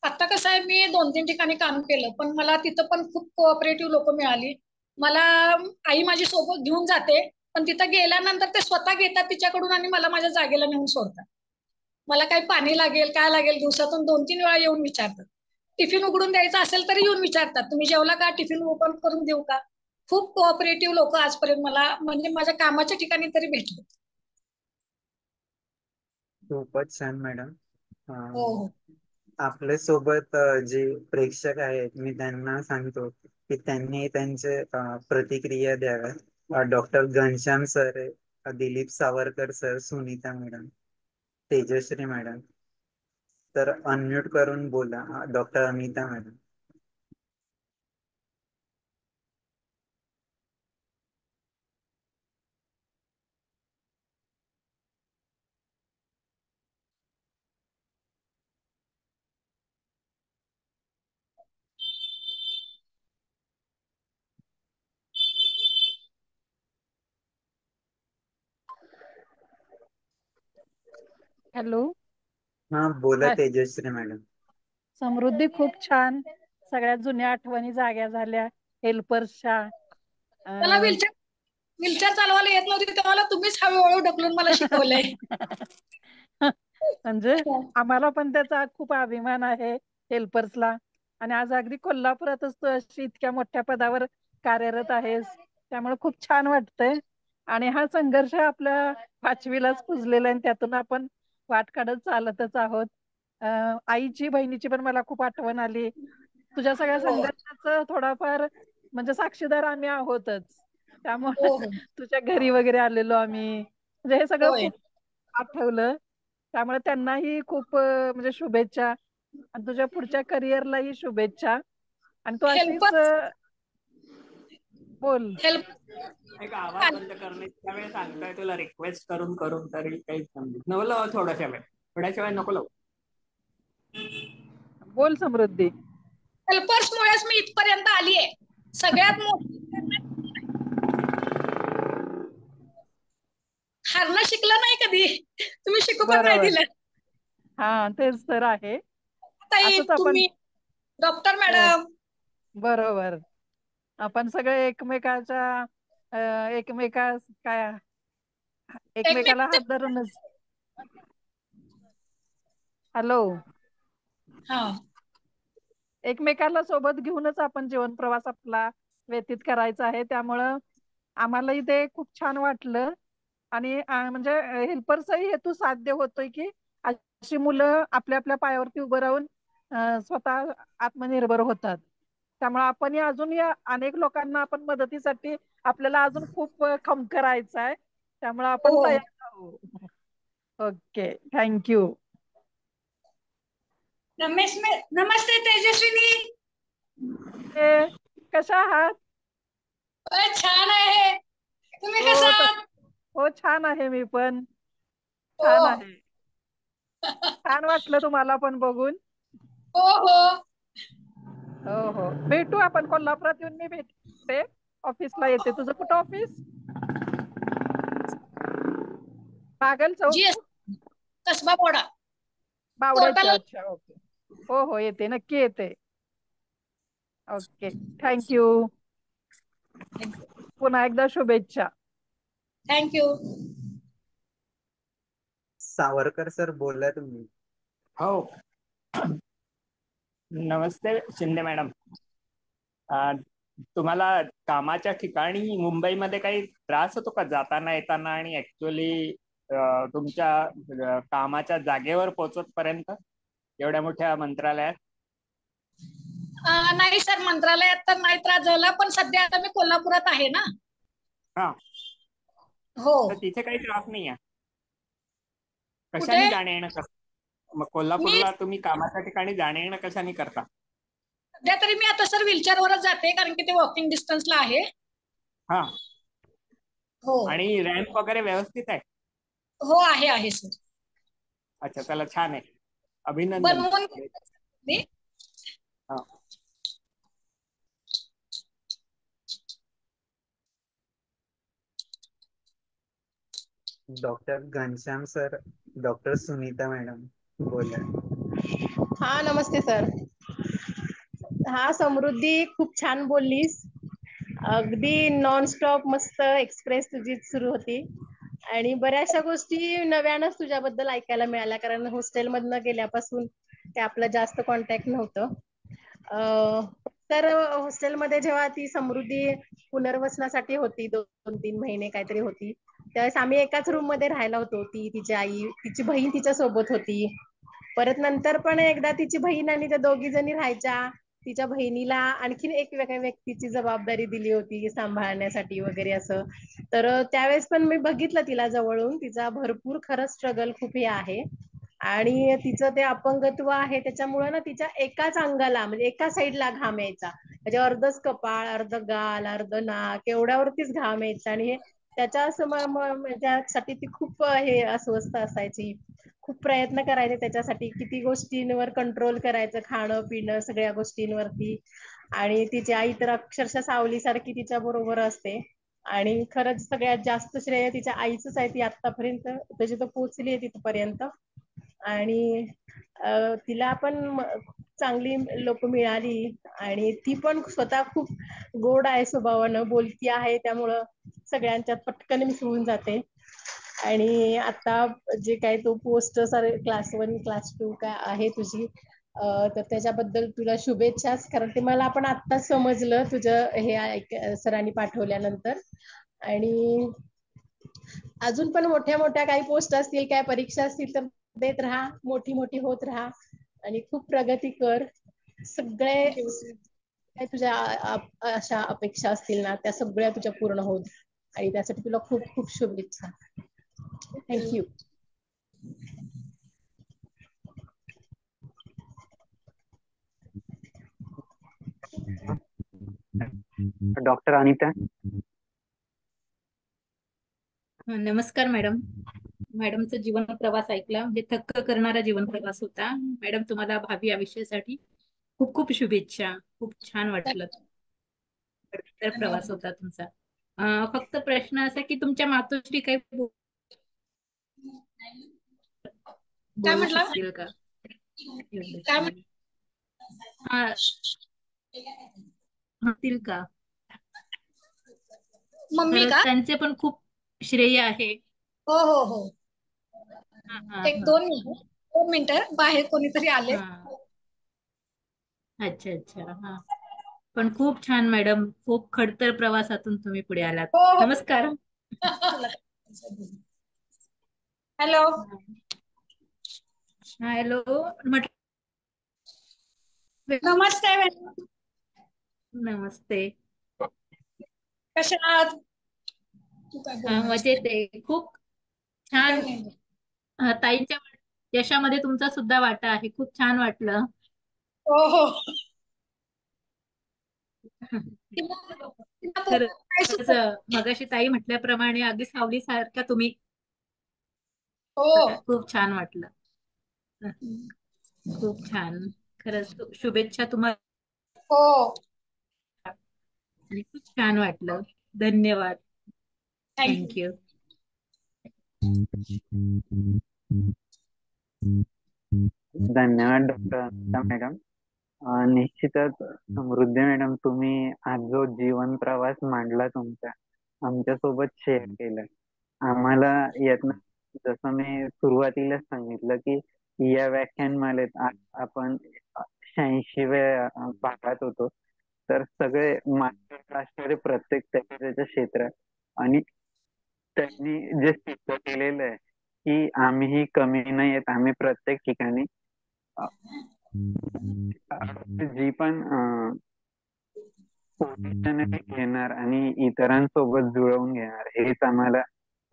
[SPEAKER 1] आता कसं आहे मी 2-3 ठिकाणी काम केलं पण मला तिथं पण खूप कोऑपरेटिव्ह लोक मिळाली. मला आई माझी सोबत घेऊन जाते पण तिथं गेल्यानंतर ते स्वतः घेतात तिच्याकडून आणि मला माझ्या जागेला नेऊन सोडतात. मला काही पाणी लागेल काय लागेल दिवसातून 2-3 वेळा येऊन विचारतात. टिफिन उघडून द्यायचा असेल तरी येऊन विचारतात तुम्ही जेवला का, टिफिन ओपन करून देऊ का. खूप कोऑपरेटिव्ह लोक आजपर्यंत मला म्हणजे माझ्या कामाच्या ठिकाणी तरी भेटले.
[SPEAKER 4] खूपच छान मॅडम.
[SPEAKER 1] हो हो
[SPEAKER 4] आपल्या सोबत जे प्रेक्षक आहेत मी त्यांना सांगतो की त्यांनी त्यांचे प्रतिक्रिया द्याव्या. Doctor Ghanshyam sir, Dilip Savarkar sir, Sunita madam, Tejashree madam. तर अनम्यूट करून बोला डॉक्टर अनिता मॅडम.
[SPEAKER 2] हॅलो.
[SPEAKER 4] हा बोला तेजश्री मॅडम.
[SPEAKER 2] समृद्धी खूप छान. सगळ्या जुन्या आठवणी जाग्या झाल्या हेल्पर्सच्या.
[SPEAKER 1] मला व्हीलचेअर चालवायला येत नव्हती तेव्हा तुम्हीच हळूहळू ढकलून मला शिकवलंय.
[SPEAKER 2] म्हणजे आम्हाला पण त्याचा खूप अभिमान आहे हेल्पर्सला. आणि आज अगदी कोल्हापुरातच तू अशी इतक्या मोठ्या पदावर कार्यरत आहेस त्यामुळे खूप छान वाटतंय. आणि हा संघर्ष आपल्या 5वीलाच पुजलेला आहे आणि त्यातून आपण वाट काढत चालतच आहोत. आईची बहिणीची पण मला खूप आठवण आली. तुझ्या सगळ्या
[SPEAKER 1] हो
[SPEAKER 2] संघर्षाचं थोडाफार म्हणजे साक्षीदार आम्ही आहोतच. त्यामुळे
[SPEAKER 1] हो हो
[SPEAKER 2] तुझ्या घरी वगैरे आलेलो आम्ही म्हणजे हे सगळं
[SPEAKER 1] होय
[SPEAKER 2] खूप आठवलं. त्यामुळे त्यांनाही खूप म्हणजे शुभेच्छा आणि तुझ्या पुढच्या करिअरलाही शुभेच्छा. आणि तू अशीच
[SPEAKER 1] हेल्पर
[SPEAKER 2] बोल.
[SPEAKER 1] हेल्प
[SPEAKER 7] एक आवाज बंद करणे इतक्या वेळ सांगतोय तुला रिक्वेस्ट करून करून तरी काही समजत नवलं. थोड्याशा वेळ नको लावू.
[SPEAKER 2] बोल समृद्धी.
[SPEAKER 1] हेल्पर्समुळेच मी इथपर्यंत आली आहे. सगळ्यात मोठी हारणं शिकलं नाही कधी तुम्ही शिकू पण नाही
[SPEAKER 2] बरोबर.
[SPEAKER 1] दिलं.
[SPEAKER 2] हा तेच तर आहे.
[SPEAKER 1] ताई
[SPEAKER 2] असंच आपण
[SPEAKER 1] तुम्ही डॉक्टर
[SPEAKER 2] हो
[SPEAKER 1] मॅडम
[SPEAKER 2] बरोबर. आपण सगळे एकमेकाच्या एकमेका काय एकमेकाला
[SPEAKER 1] एकमेकांचे
[SPEAKER 2] हात धरूनच. हॅलो.
[SPEAKER 1] हा
[SPEAKER 2] एकमेकाला सोबत घेऊनच आपण जीवन प्रवास आपला व्यतीत करायचा आहे. त्यामुळं आम्हालाही ते खूप छान वाटलं. आणि म्हणजे हेल्परचाही हेतू साध्य होतोय की अशी मुलं आपल्या आपल्या पायावरती उभं राहून स्वतः आत्मनिर्भर होतात. त्यामुळे आपण अजून या अनेक लोकांना आपण मदतीसाठी आपल्याला अजून खूप खमकरायचं आहे. त्यामुळे आपण
[SPEAKER 1] हो.
[SPEAKER 2] तयार राहू. Okay, thank you.
[SPEAKER 1] नमस्ते तेजस्विनी.
[SPEAKER 2] कशा आहात?
[SPEAKER 1] छान आहे. तुम्ही कसा
[SPEAKER 2] हो
[SPEAKER 1] आहात?
[SPEAKER 2] हो, छान आहे मी पण.
[SPEAKER 1] हो
[SPEAKER 2] छान आहे. छान वाटलं तुम्हाला पण बघून.
[SPEAKER 1] हो हो.
[SPEAKER 2] हो हो, भेटू आपण कोल्हापुरात येऊन. मी भेटते, ऑफिसला येते. तुझं कुठं ऑफिस? बागल
[SPEAKER 1] जीएस
[SPEAKER 2] चौक,
[SPEAKER 1] कसबा बोडा
[SPEAKER 2] बावड्याची.
[SPEAKER 1] पोर्टल.
[SPEAKER 2] अच्छा, ओके. हो हो, येते, नक्की येते. Okay, thank you. पुन्हा एकदा शुभेच्छा.
[SPEAKER 1] थँक्यू.
[SPEAKER 4] सावरकर सर बोला तुम्ही.
[SPEAKER 7] हो. नमस्ते शिंदे मॅडम. तुम्हाला कामाच्या ठिकाणी मुंबईमध्ये काही त्रास होतो का जाताना येताना आणि ऍक्च्युअली तुमच्या कामाच्या जागेवर पोहोचतपर्यंत एवढ्या मोठ्या मंत्रालयात?
[SPEAKER 1] नाही सर, मंत्रालयात तर नाही त्रास झाला, पण सध्या आता मी कोल्हापुरात आहे ना.
[SPEAKER 7] हा,
[SPEAKER 1] हो.
[SPEAKER 7] तर तिथे काही त्रास नाही आहे?
[SPEAKER 1] कुठे?
[SPEAKER 7] कशाने जाणे येणं मग
[SPEAKER 1] मी
[SPEAKER 7] कोल्हापूरला तुम्ही कामाच्या ठिकाणी जाणे येणं कशाने करता?
[SPEAKER 1] सध्या तरी मी आता सर व्हीलचेअरवरच जाते, कारण की ते वॉकिंग डिस्टन्सला आहे.
[SPEAKER 7] हा,
[SPEAKER 1] हो
[SPEAKER 7] आणि रॅम्प वगैरे व्यवस्थित आहे?
[SPEAKER 1] हो, आहे सर.
[SPEAKER 7] अच्छा, चला, छान आहे, अभिनंदन.
[SPEAKER 1] बनवून मी.
[SPEAKER 7] हा.
[SPEAKER 4] Doctor Ghanshyam sir, doctor Sunita madam बोला.
[SPEAKER 3] हा, नमस्ते सर. हा, समृद्धी, खूप छान बोललीस. अगदी नॉन स्टॉप मस्त एक्सप्रेस तुझी सुरू होती. आणि बऱ्याचशा गोष्टी नव्यानच तुझ्याबद्दल ऐकायला मिळाल्या, कारण हॉस्टेलमधनं गेल्यापासून ते आपलं जास्त कॉन्टॅक्ट नव्हतं. तर हॉस्टेलमध्ये जेव्हा ती समृद्धी पुनर्वसनासाठी होती, 2-3 महिने काहीतरी होती, त्यावेळेस आम्ही एकाच रूम मध्ये राहायला होतो. ती, तिची आई, तिची बहीण तिच्या सोबत होती. परत नंतर पण एकदा तिची बहीण आणि त्या दोघी जणी राहायच्या. तिच्या बहिणीला आणखीन एक वेगळ्या व्यक्तीची जबाबदारी दिली होती सांभाळण्यासाठी वगैरे असं. तर त्यावेळेस पण मी बघितलं तिला जवळून. तिचा भरपूर खरंच स्ट्रगल खूप हे आहे. आणि तिचं ते अपंगत्व आहे, त्याच्यामुळे ना तिच्या एकाच अंगाला, म्हणजे एका साईडला घाम यायचा. म्हणजे अर्धच कपाळ, अर्ध गाल, अर्ध नाक, एवढ्यावरतीच घाम यायचा. आणि हे त्याच्या त्यासाठी ती खूप हे अस्वस्थ असायची. खूप प्रयत्न करायचे त्याच्यासाठी, किती गोष्टींवर कंट्रोल करायचं, खाणं पिणं सगळ्या गोष्टींवरती. आणि तिची आई तर अक्षरशः सावलीसारखी तिच्या बरोबर असते. आणि खरंच सगळ्यात जास्त श्रेय तिच्या आईचंच आहे. ती आतापर्यंत त्याची तर पोहोचली आहे तिथपर्यंत. आणि तिला पण चांगली लोक मिळाली. आणि ती पण स्वतः खूप गोड आहे स्वभावानं, बोलकी आहे, त्यामुळं सगळ्यांच्यात पटकन मिसळून जाते. आणि आता जे काही तो पोस्ट क्लास 1 क्लास 2 काय आहे तुझी, तर त्याच्याबद्दल तुला शुभेच्छाच, कारण ते मला पण आत्ताच समजलं तुझं हे सरांनी पाठवल्यानंतर. आणि अजून पण मोठ्या मोठ्या काही पोस्ट असतील, काय परीक्षा असतील तर देत राहा, मोठी मोठी होत राहा आणि खूप प्रगती कर. सगळे काय तुझ्या अशा अपेक्षा असतील ना, त्या सगळ्या तुझ्या पूर्ण होत. आणि त्यासाठी तुला खूप खूप शुभेच्छा. थँक्यू.
[SPEAKER 4] डॉक्टर अनिता.
[SPEAKER 6] नमस्कार मॅडम. मॅडमचा जीवन प्रवास ऐकला, म्हणजे थक्क करणारा जीवन प्रवास होता. मॅडम, तुम्हाला भावी आयुष्यासाठी खूप खूप शुभेच्छा. खूप छान वाटलं. तर प्रवास होता तुमचा. फक्त प्रश्न असा की तुमच्या मातोश्री काही
[SPEAKER 1] काय
[SPEAKER 6] बोलू
[SPEAKER 1] म्हटलं?
[SPEAKER 6] शकतील का?
[SPEAKER 1] काय
[SPEAKER 6] हा, होतील का?
[SPEAKER 1] मम्मी
[SPEAKER 6] खरंच
[SPEAKER 1] का?
[SPEAKER 6] त्यांचे पण खूप श्रेय आहे.
[SPEAKER 1] हो हो हो.
[SPEAKER 6] हा हा
[SPEAKER 1] एक
[SPEAKER 6] हा
[SPEAKER 1] 2 मिनिटं, बाहेर कोणीतरी आले.
[SPEAKER 6] हा. अच्छा अच्छा. हा, पण खूप छान मॅडम. खूप खडतर प्रवासातून तुम्ही पुढे आलात.
[SPEAKER 1] हो हो.
[SPEAKER 6] नमस्कार.
[SPEAKER 1] हॅलो.
[SPEAKER 6] हा, हॅलो म्हटलं.
[SPEAKER 1] नमस्ते मॅडम.
[SPEAKER 6] नमस्ते.
[SPEAKER 1] कशा आहात? तू काय
[SPEAKER 6] हा
[SPEAKER 1] बोलणार?
[SPEAKER 6] मजेत आहे. खूप
[SPEAKER 1] काय
[SPEAKER 6] छान.
[SPEAKER 1] नाही.
[SPEAKER 6] ताईंच्या यशामध्ये तुमचा सुद्धा वाटा आहे. खूप छान वाटलं.
[SPEAKER 1] हो हो. तिला तिला काय
[SPEAKER 6] खरंच
[SPEAKER 1] सुचत.
[SPEAKER 6] मगाशी ताई म्हटल्याप्रमाणे अगदी सावलीसारखा तुम्ही.
[SPEAKER 1] हो.
[SPEAKER 6] खूप छान वाटलं. खूप छान. खरंच शुभेच्छा तुम्हाला.
[SPEAKER 1] हो.
[SPEAKER 6] आणि खूप छान वाटलं. धन्यवाद.
[SPEAKER 1] थँक्यू.
[SPEAKER 6] थँक्यू.
[SPEAKER 4] धन्यवाद डॉक्टर अनिता मॅडम. निश्चितच समृद्धी मॅडम, तुम्ही आज जो जीवन प्रवास मांडला तुमचा, आमच्यासोबत शेअर केला, आम्हाला यातनं, जसं मी सुरुवातीलाच सांगितलं की या व्याख्यानमालेत आज आपण 86व्या भागात होतो. तर सगळे मास्टर असणारे प्रत्येक त्याच्या क्षेत्रात, आणि त्यांनी जे सिद्ध केलेलं आहे की आम्हीही कमी नाही आहेत, आम्ही प्रत्येक ठिकाणी जी पण पोझिशन घेणार आणि इतरांसोबत जुळवून घेणार, हेच आम्हाला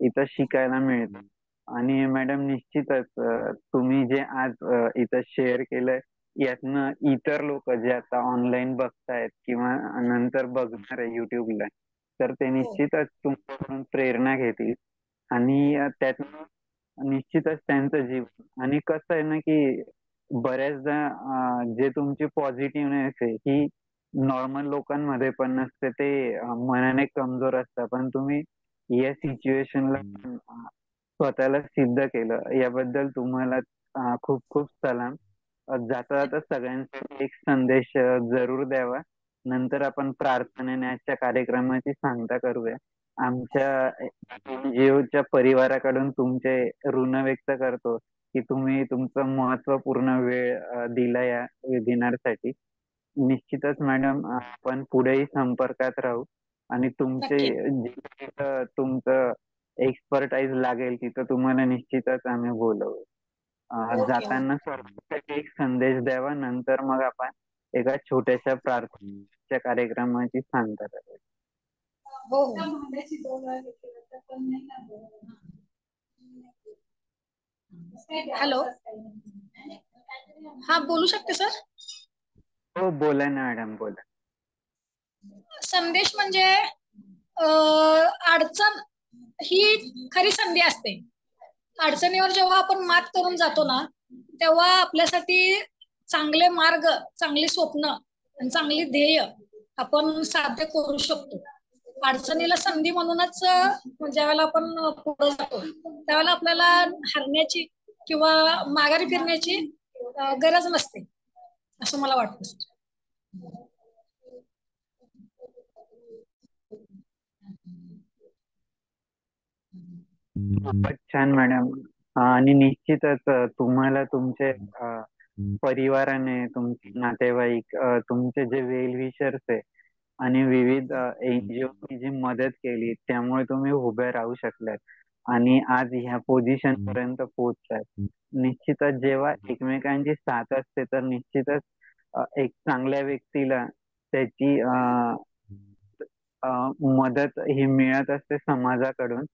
[SPEAKER 4] इथं शिकायला मिळतं. आणि मॅडम निश्चितच तुम्ही जे आज इथं शेअर केलंय, यातनं इतर लोक जे आता ऑनलाईन बघतायत किंवा नंतर बघणार आहे युट्यूबला, तर ते निश्चितच तुमच्याकडून प्रेरणा घेतील आणि त्यातनं निश्चितच त्यांचं जीवन. आणि कसं आहे ना की बऱ्याचदा जे तुमची पॉझिटिव्हनेस आहे ही नॉर्मल लोकांमध्ये पण नसते, ते मनाने कमजोर असतात, पण तुम्ही या सिच्युएशनला स्वतःला सिद्ध केलं, याबद्दल तुम्हाला खूप खूप सलाम. जाता जाता सगळ्यांसाठी एक संदेश जरूर द्यावा. नंतर आपण प्रार्थनेने आजच्या कार्यक्रमाची सांगता करूया. आमच्या NGO परिवाराकडून तुमचे ऋण व्यक्त करतो की तुम्ही तुमचा महत्वपूर्ण वेळ दिला या वेबिनारसाठी. निश्चितच मॅडम, आपण पुढेही संपर्कात राहू आणि
[SPEAKER 1] नक्की.
[SPEAKER 4] तुमचं एक्सपर्टाईज लागेल तिथं तुम्हाला निश्चितच आम्ही बोलवू.
[SPEAKER 1] ओके.
[SPEAKER 4] जाताना सर्वांसाठी एक संदेश द्यावा, नंतर मग आपण एका छोट्याशा प्रार्थनेच्या कार्यक्रमाची सांगता करूया.
[SPEAKER 1] हो हो. हॅलो. हा, बोलू शकते सर.
[SPEAKER 4] हो, बोला ना मॅडम, बोला.
[SPEAKER 1] संदेश म्हणजे अडचण ही खरी संधी असते. अडचणीवर जेव्हा आपण मात करून जातो ना, तेव्हा आपल्यासाठी चांगले मार्ग, चांगली स्वप्न आणि चांगली ध्येय आपण साध्य करू शकतो. अडचणीला संधी म्हणूनच ज्यावेळेला आपण पुढे जातो, त्यावेळेला आपल्याला हरण्याची किंवा माघारी फिरण्याची गरज नसते, असं मला वाटतं.
[SPEAKER 4] खूपच छान मॅडम. आणि निश्चितच तुम्हाला तुमचे परिवाराने, तुमचे नातेवाईक, तुमचे जे वेल विशर्स आहे आणि विविध NGO जी मदत केली, त्यामुळे तुम्ही उभे राहू शकलात आणि आज ह्या पोझिशन पर्यंत पोहोचलात. निश्चितच जेव्हा एकमेकांची साथ असते, तर निश्चितच एक चांगल्या व्यक्तीला त्याची मदत ही मिळत असते समाजाकडून.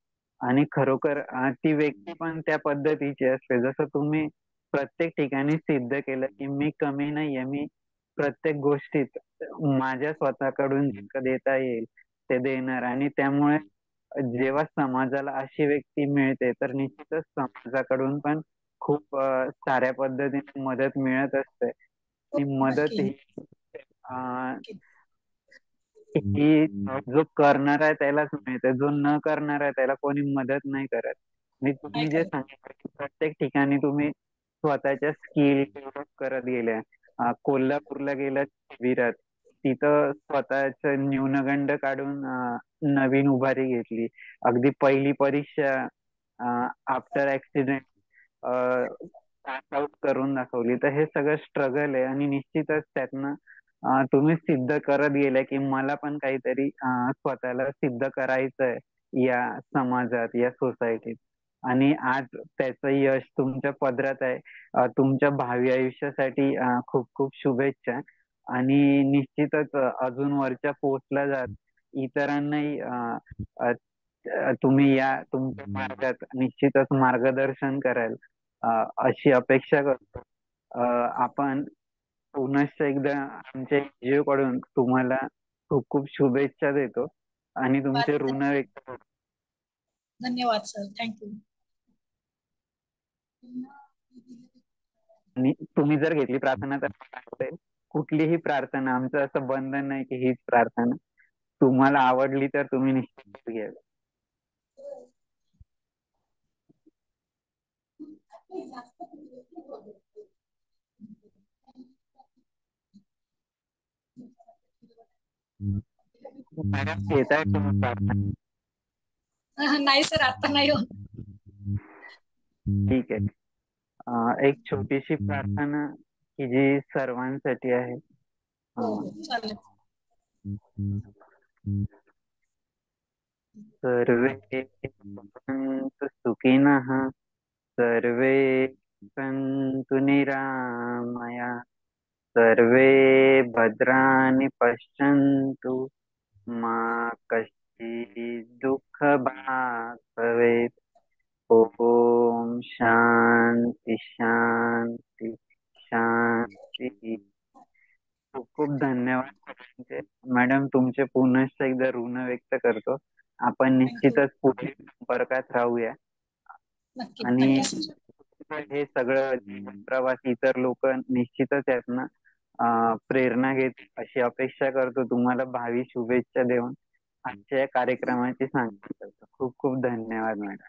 [SPEAKER 4] आणि खरोखर ती व्यक्ती पण त्या पद्धतीची असते. जसं तुम्ही प्रत्येक ठिकाणी सिद्ध केलं की मी कमी नाहीये, मी प्रत्येक गोष्टीत माझ्या स्वतःकडून जितकं देता येईल ते देणार. आणि त्यामुळे जेव्हा समाजाला अशी व्यक्ती मिळते, तर निश्चितच समाजाकडून पण खूप साऱ्या पद्धतीने मदत मिळत असते. ती मदत ही ही जो करणार आहे त्यालाच मिळते, जो न करणार आहे त्याला कोणी मदत नाही करत. आणि तुम्ही जे सांगितलं की प्रत्येक ठिकाणी तुम्ही स्वतःच्या स्किल डेव्हलप करत गेल्या. कोल्हापूरला गेलं शिबिरात, तिथं स्वतःच न्यूनगंड काढून नवीन उभारी घेतली. अगदी पहिली परीक्षा आफ्टर ऍक्सिडेंट पास आउट करून दाखवली. तर हे सगळं स्ट्रगल आहे आणि निश्चितच त्यातनं तुम्ही सिद्ध करत गेले की मला पण काहीतरी स्वतःला सिद्ध करायचंय या समाजात, या सोसायटीत. आणि आज त्याचं यश तुमच्या पदरात आहे. तुमच्या भावी आयुष्यासाठी खूप खूप शुभेच्छा. आणि निश्चितच अजून वरच्या पोस्टला जात इतरांनाही तुम्ही या तुमच्या मार्गात निश्चितच मार्गदर्शन कराल अशी अपेक्षा करतो. आपण पुनश्च एकदा आमच्या NGO कडून तुम्हाला खूप खूप शुभेच्छा देतो आणि तुमचे ऋण व्यक्त करतो.
[SPEAKER 1] धन्यवाद सर, थँक्यू.
[SPEAKER 4] आणि तुम्ही जर घेतली प्रार्थना तर मला आवडेल. कुठलीही प्रार्थना, आमचं असं बंधन नाही की हीच प्रार्थना, तुम्हाला आवडली तर तुम्ही निश्चित घ्या. मॅडम घेताय तुम्ही प्रार्थना?
[SPEAKER 1] नाही सर, आता नाही होत.
[SPEAKER 4] ठीक आहे. एक छोटीशी प्रार्थना की जी सर्वांसाठी आहे.
[SPEAKER 1] चालेल.
[SPEAKER 4] सर्वे भवन्तु सुखिनः, सर्वे सन्तु निरामया, सर्वे भद्राणि पश्यन्तु, मा कश्चित् दुःखभाग् भवेत्. ओम शांती शांती शांती. खूप खूप धन्यवाद सगळ्यांचे. मॅडम तुमचे पुनश्च एकदा ऋण व्यक्त करतो. आपण निश्चितच पुढे संपर्कात राहूया.
[SPEAKER 1] नक्की
[SPEAKER 4] आणि
[SPEAKER 1] नक्की सर.
[SPEAKER 4] हे सगळं जीवन प्रवास इतर लोक निश्चितच यातनं प्रेरणा घेत अशी अपेक्षा करतो. तुम्हाला भावी शुभेच्छा देऊन आजच्या या कार्यक्रमाची सांगता करतो. खूप खूप धन्यवाद मॅडम.